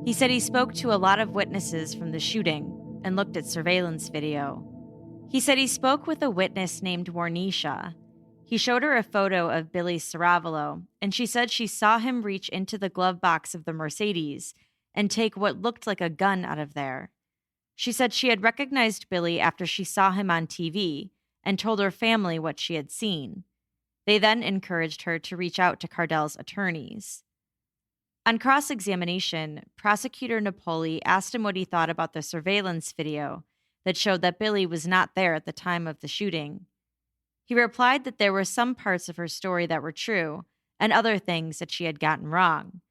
He said he spoke to a lot of witnesses from the shooting and looked at surveillance video. He said he spoke with a witness named Warnisha. He showed her a photo of Billy Saravalo, and she said she saw him reach into the glove box of the Mercedes and take what looked like a gun out of there. She said she had recognized Billy after she saw him on TV and told her family what she had seen. They then encouraged her to reach out to Cardell's attorneys. On cross-examination, Prosecutor Napoli asked him what he thought about the surveillance video that showed that Billy was not there at the time of the shooting. He replied that there were some parts of her story that were true and other things that she had gotten wrong,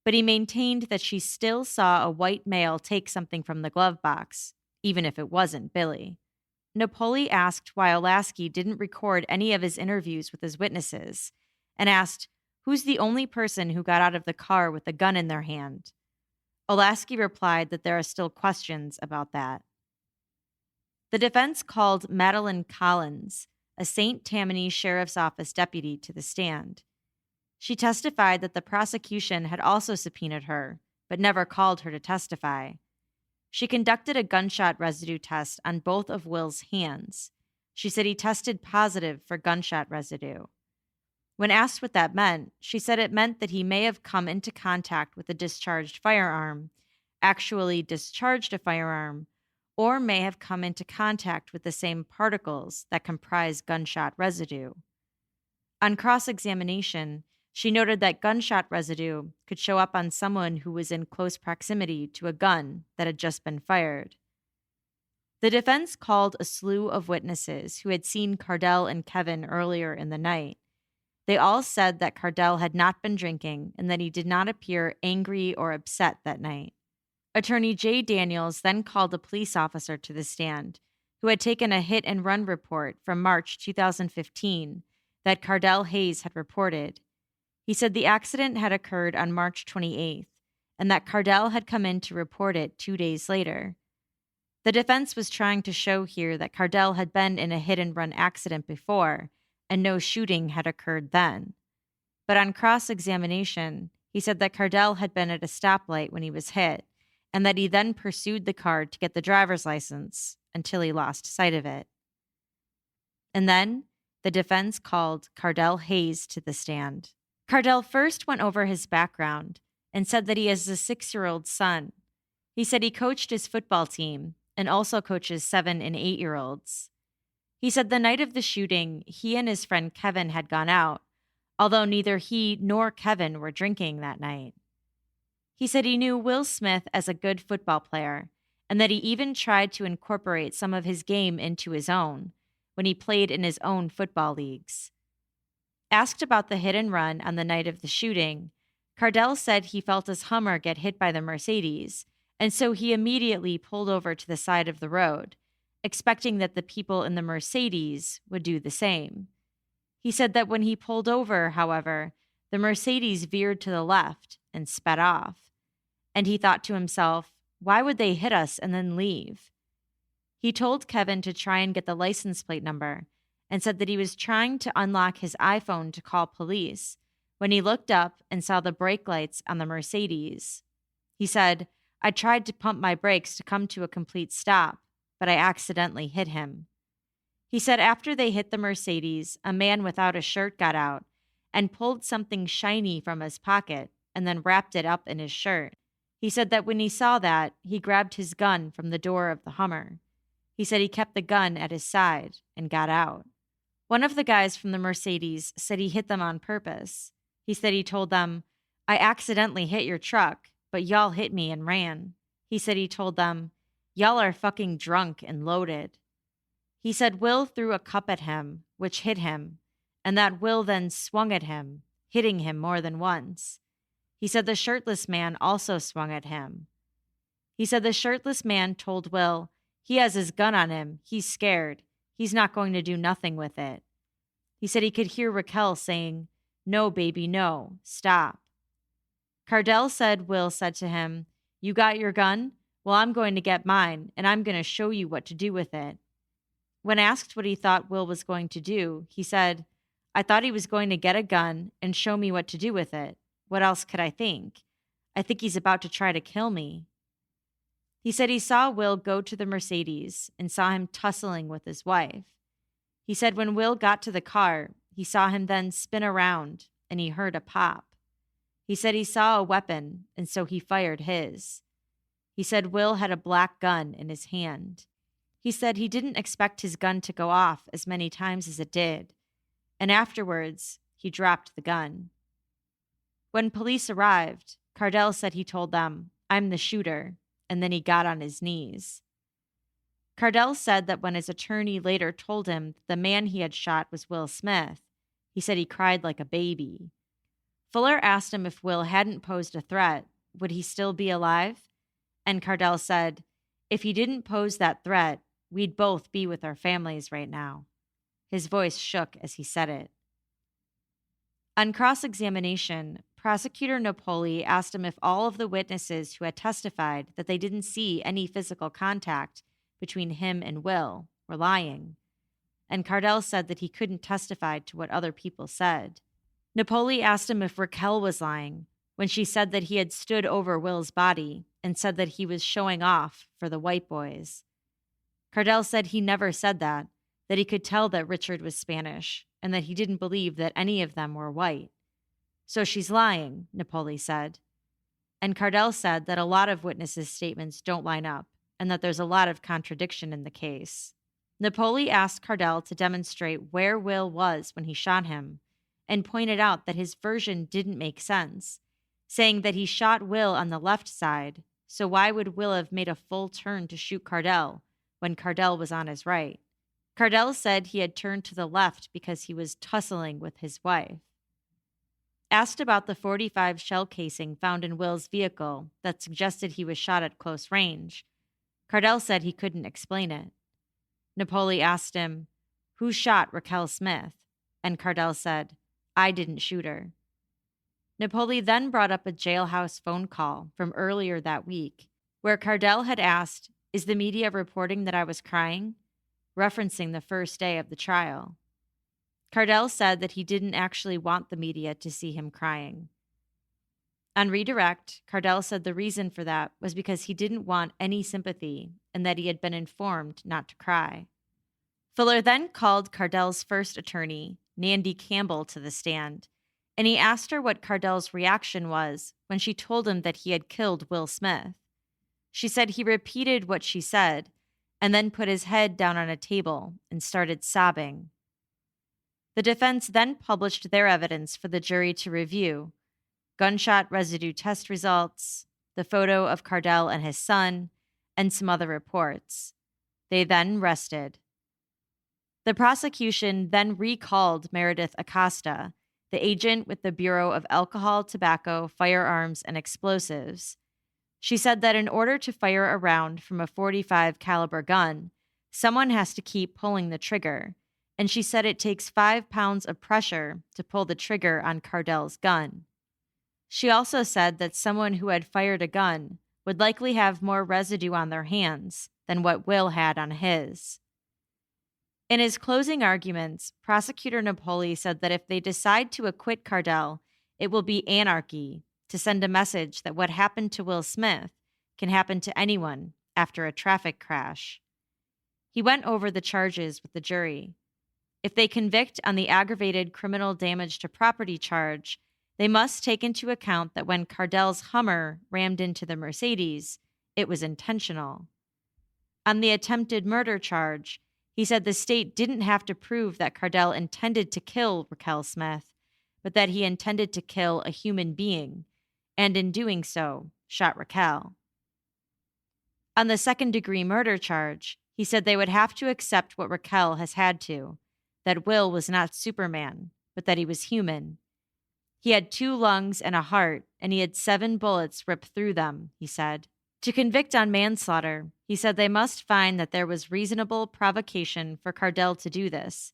but he maintained that she still saw a white male take something from the glove box, even if it wasn't Billy. Napoli asked why Olaski didn't record any of his interviews with his witnesses and asked, "Who's the only person who got out of the car with a gun in their hand?" Olaski replied that there are still questions about that. The defense called Madeline Collins, a St. Tammany Sheriff's Office deputy, to the stand. She testified that the prosecution had also subpoenaed her, but never called her to testify. She conducted a gunshot residue test on both of Will's hands. She said he tested positive for gunshot residue. When asked what that meant, she said it meant that he may have come into contact with a discharged firearm, actually discharged a firearm, or may have come into contact with the same particles that comprise gunshot residue. On cross-examination, she noted that gunshot residue could show up on someone who was in close proximity to a gun that had just been fired. The defense called a slew of witnesses who had seen Cardell and Kevin earlier in the night. They all said that Cardell had not been drinking and that he did not appear angry or upset that night. Attorney Jay Daniels then called a police officer to the stand who had taken a hit-and-run report from March 2015 that Cardell Hayes had reported. He said the accident had occurred on March 28th and that Cardell had come in to report it 2 days later. The defense was trying to show here that Cardell had been in a hit-and-run accident before and no shooting had occurred then. But on cross-examination, he said that Cardell had been at a stoplight when he was hit and that he then pursued the car to get the driver's license until he lost sight of it. And then the defense called Cardell Hayes to the stand. Cardell first went over his background and said that he has a 6-year-old son. He said he coached his football team and also coaches 7- and 8-year-olds. He said the night of the shooting, he and his friend Kevin had gone out, although neither he nor Kevin were drinking that night. He said he knew Will Smith as a good football player and that he even tried to incorporate some of his game into his own when he played in his own football leagues. Asked about the hit and run on the night of the shooting, Cardell said he felt his Hummer get hit by the Mercedes, and so he immediately pulled over to the side of the road, expecting that the people in the Mercedes would do the same. He said that when he pulled over, however, the Mercedes veered to the left and sped off. And he thought to himself, why would they hit us and then leave? He told Kevin to try and get the license plate number and said that he was trying to unlock his iPhone to call police when he looked up and saw the brake lights on the Mercedes. He said, I tried to pump my brakes to come to a complete stop, but I accidentally hit him. He said after they hit the Mercedes, a man without a shirt got out and pulled something shiny from his pocket and then wrapped it up in his shirt. He said that when he saw that, he grabbed his gun from the door of the Hummer. He said he kept the gun at his side and got out. One of the guys from the Mercedes said he hit them on purpose. He said he told them, "I accidentally hit your truck, but y'all hit me and ran." He said he told them, "Y'all are fucking drunk and loaded." He said Will threw a cup at him, which hit him, and that Will then swung at him, hitting him more than once. He said the shirtless man also swung at him. He said the shirtless man told Will, "He has his gun on him. He's scared. He's not going to do nothing with it." He said he could hear Raquel saying, "No, baby, no. Stop." Cardell said Will said to him, "You got your gun? Well, I'm going to get mine, and I'm going to show you what to do with it." When asked what he thought Will was going to do, he said, "I thought he was going to get a gun and show me what to do with it. What else could I think? I think he's about to try to kill me." He said he saw Will go to the Mercedes and saw him tussling with his wife. He said when Will got to the car, he saw him then spin around and he heard a pop. He said he saw a weapon and so he fired his. He said Will had a black gun in his hand. He said he didn't expect his gun to go off as many times as it did, and afterwards, he dropped the gun. When police arrived, Cardell said he told them, "I'm the shooter," and then he got on his knees. Cardell said that when his attorney later told him that the man he had shot was Will Smith, he said he cried like a baby. Fuller asked him if Will hadn't posed a threat, would he still be alive? And Cardell said, "If he didn't pose that threat, we'd both be with our families right now." His voice shook as he said it. On cross-examination, Prosecutor Napoli asked him if all of the witnesses who had testified that they didn't see any physical contact between him and Will were lying, and Cardell said that he couldn't testify to what other people said. Napoli asked him if Raquel was lying when she said that he had stood over Will's body and said that he was showing off for the white boys. Cardell said he never said that he could tell that Richard was Spanish, and that he didn't believe that any of them were white. "So she's lying," Napoli said. And Cardell said that a lot of witnesses' statements don't line up, and that there's a lot of contradiction in the case. Napoli asked Cardell to demonstrate where Will was when he shot him, and pointed out that his version didn't make sense, saying that he shot Will on the left side, so why would Will have made a full turn to shoot Cardell when Cardell was on his right? Cardell said he had turned to the left because he was tussling with his wife. Asked about the .45 shell casing found in Will's vehicle that suggested he was shot at close range, Cardell said he couldn't explain it. Napoli asked him, "Who shot Raquel Smith?" And Cardell said, "I didn't shoot her." Napoli then brought up a jailhouse phone call from earlier that week, where Cardell had asked, "Is the media reporting that I was crying?" referencing the first day of the trial. Cardell said that he didn't actually want the media to see him crying. On redirect, Cardell said the reason for that was because he didn't want any sympathy and that he had been informed not to cry. Fuller then called Cardell's first attorney, Nandy Campbell, to the stand, and he asked her what Cardell's reaction was when she told him that he had killed Will Smith. She said he repeated what she said and then put his head down on a table and started sobbing. The defense then published their evidence for the jury to review: gunshot residue test results, the photo of Cardell and his son, and some other reports. They then rested. The prosecution then recalled Meredith Acosta, the agent with the Bureau of Alcohol, Tobacco, Firearms, and Explosives. She said that in order to fire a round from a .45 caliber gun, someone has to keep pulling the trigger, and she said it takes 5 pounds of pressure to pull the trigger on Cardell's gun. She also said that someone who had fired a gun would likely have more residue on their hands than what Will had on his. In his closing arguments, Prosecutor Napoli said that if they decide to acquit Cardell, it will be anarchy, to send a message that what happened to Will Smith can happen to anyone after a traffic crash. He went over the charges with the jury. If they convict on the aggravated criminal damage to property charge, they must take into account that when Cardell's Hummer rammed into the Mercedes, it was intentional. On the attempted murder charge, he said the state didn't have to prove that Cardell intended to kill Raquel Smith, but that he intended to kill a human being, and in doing so, shot Raquel. On the second-degree murder charge, he said they would have to accept what Raquel has had to, that Will was not Superman, but that he was human. He had 2 lungs and a heart, and he had 7 bullets ripped through them, he said. To convict on manslaughter, he said they must find that there was reasonable provocation for Cardell to do this,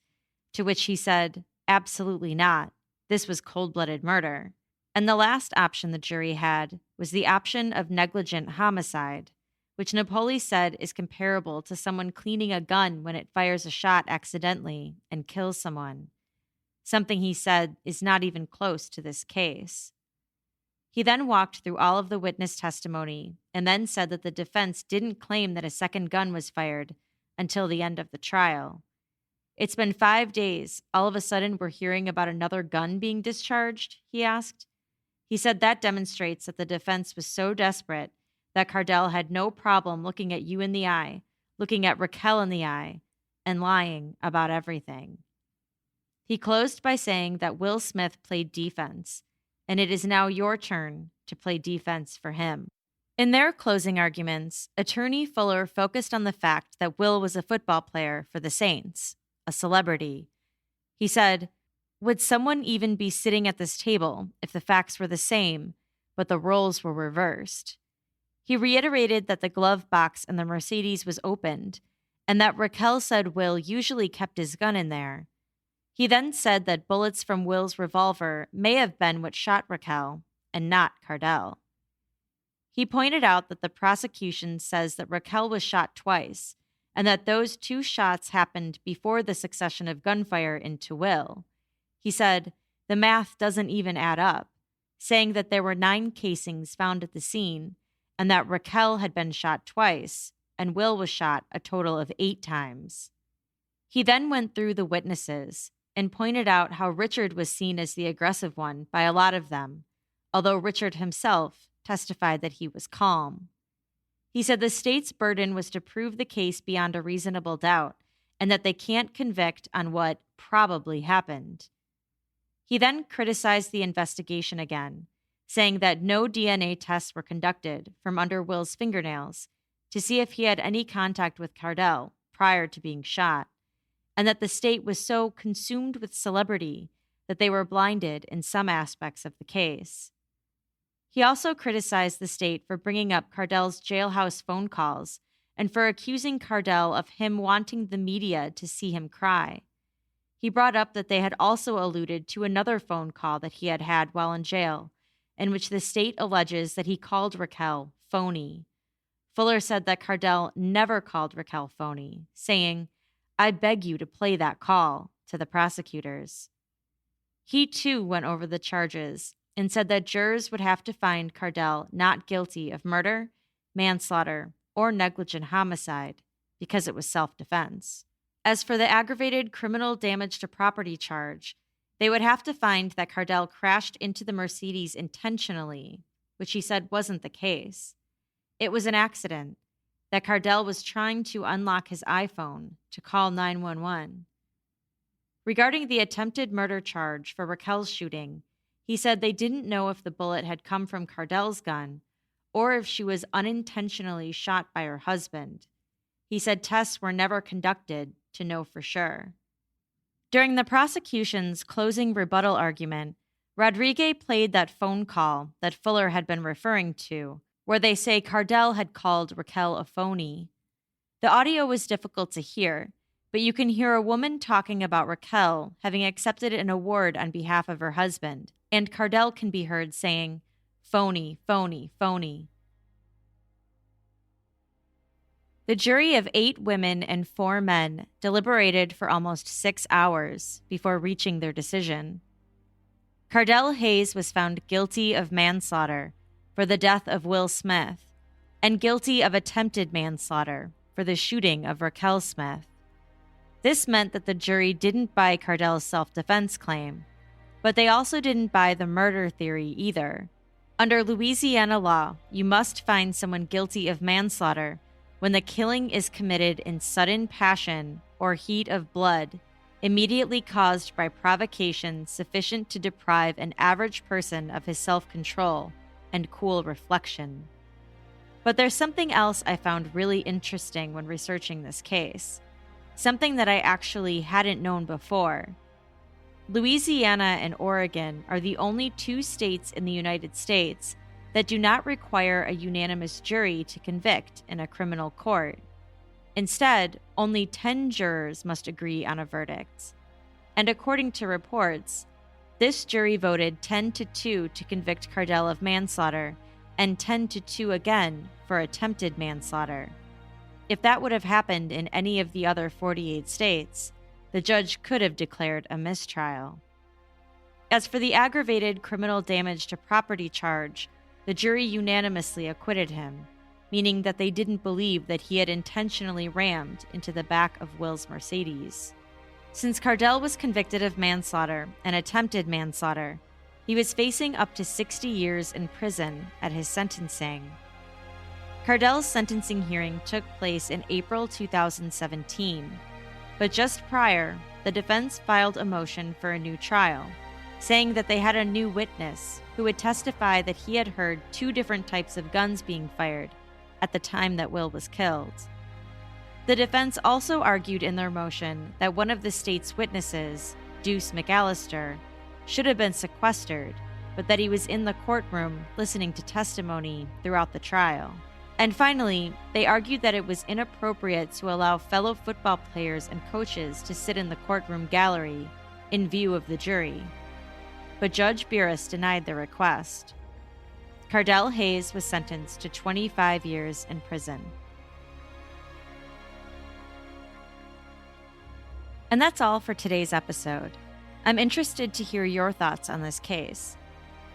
to which he said, absolutely not. This was cold-blooded murder. And the last option the jury had was the option of negligent homicide, which Napoli said is comparable to someone cleaning a gun when it fires a shot accidentally and kills someone, something he said is not even close to this case. He then walked through all of the witness testimony and then said that the defense didn't claim that a second gun was fired until the end of the trial. It's been 5 days. All of a sudden, we're hearing about another gun being discharged, he asked. He said that demonstrates that the defense was so desperate that Cardell had no problem looking at you in the eye, looking at Raquel in the eye, and lying about everything. He closed by saying that Will Smith played defense, and it is now your turn to play defense for him. In their closing arguments, Attorney Fuller focused on the fact that Will was a football player for the Saints, a celebrity. He said, would someone even be sitting at this table if the facts were the same, but the roles were reversed? He reiterated that the glove box in the Mercedes was opened, and that Raquel said Will usually kept his gun in there. He then said that bullets from Will's revolver may have been what shot Raquel, and not Cardell. He pointed out that the prosecution says that Raquel was shot twice, and that those 2 shots happened before the succession of gunfire into Will. He said, the math doesn't even add up, saying that there were 9 casings found at the scene, and that Raquel had been shot twice, and Will was shot a total of 8 times. He then went through the witnesses and pointed out how Richard was seen as the aggressive one by a lot of them, although Richard himself testified that he was calm. He said the state's burden was to prove the case beyond a reasonable doubt, and that they can't convict on what probably happened. He then criticized the investigation again, saying that no DNA tests were conducted from under Will's fingernails to see if he had any contact with Cardell prior to being shot, and that the state was so consumed with celebrity that they were blinded in some aspects of the case. He also criticized the state for bringing up Cardell's jailhouse phone calls and for accusing Cardell of him wanting the media to see him cry. He brought up that they had also alluded to another phone call that he had had while in jail, in which the state alleges that he called Raquel phony. Fuller said that Cardell never called Raquel phony, saying, I beg you to play that call, to the prosecutors. He too went over the charges and said that jurors would have to find Cardell not guilty of murder, manslaughter, or negligent homicide because it was self-defense. As for the aggravated criminal damage to property charge, they would have to find that Cardell crashed into the Mercedes intentionally, which he said wasn't the case. It was an accident, that Cardell was trying to unlock his iPhone to call 911. Regarding the attempted murder charge for Raquel's shooting, he said they didn't know if the bullet had come from Cardell's gun or if she was unintentionally shot by her husband. He said tests were never conducted to know for sure. During the prosecution's closing rebuttal argument, Rodriguez played that phone call that Fuller had been referring to, where they say Cardell had called Raquel a phony. The audio was difficult to hear, but you can hear a woman talking about Raquel having accepted an award on behalf of her husband, and Cardell can be heard saying, phony, phony, phony. The jury of 8 women and 4 men deliberated for almost 6 hours before reaching their decision. Cardell Hayes was found guilty of manslaughter for the death of Will Smith, and guilty of attempted manslaughter for the shooting of Raquel Smith. This meant that the jury didn't buy Cardell's self-defense claim, but they also didn't buy the murder theory either. Under Louisiana law, you must find someone guilty of manslaughter when the killing is committed in sudden passion or heat of blood, immediately caused by provocation sufficient to deprive an average person of his self-control and cool reflection. But there's something else I found really interesting when researching this case, something that I actually hadn't known before. Louisiana and Oregon are the only two states in the United States that do not require a unanimous jury to convict in a criminal court. Instead, only 10 jurors must agree on a verdict. And according to reports, this jury voted 10-2 to convict Cardell of manslaughter and 10-2 again for attempted manslaughter. If that would have happened in any of the other 48 states, the judge could have declared a mistrial. As for the aggravated criminal damage to property charge, the jury unanimously acquitted him, meaning that they didn't believe that he had intentionally rammed into the back of Will's Mercedes. Since Cardell was convicted of manslaughter and attempted manslaughter, he was facing up to 60 years in prison at his sentencing. Cardell's sentencing hearing took place in April 2017, but just prior, the defense filed a motion for a new trial, saying that they had a new witness who would testify that he had heard 2 different types of guns being fired at the time that Will was killed. The defense also argued in their motion that one of the state's witnesses, Deuce McAllister, should have been sequestered, but that he was in the courtroom listening to testimony throughout the trial. And finally, they argued that it was inappropriate to allow fellow football players and coaches to sit in the courtroom gallery in view of the jury. But Judge Burris denied the request. Cardell Hayes was sentenced to 25 years in prison. And that's all for today's episode. I'm interested to hear your thoughts on this case.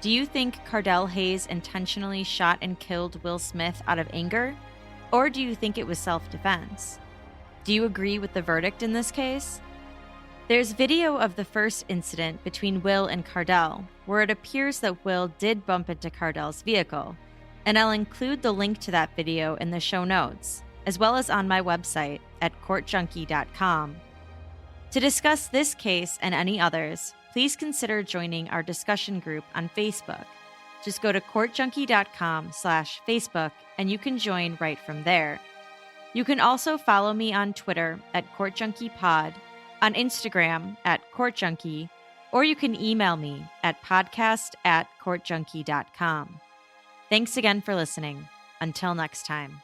Do you think Cardell Hayes intentionally shot and killed Will Smith out of anger? Or do you think it was self-defense? Do you agree with the verdict in this case? There's video of the first incident between Will and Cardell, where it appears that Will did bump into Cardell's vehicle, and I'll include the link to that video in the show notes, as well as on my website at courtjunkie.com. To discuss this case and any others, please consider joining our discussion group on Facebook. Just go to courtjunkie.com/Facebook and you can join right from there. You can also follow me on Twitter at courtjunkiepod, on Instagram at courtjunkie, or you can email me at podcast@courtjunkie.com. Thanks again for listening. Until next time.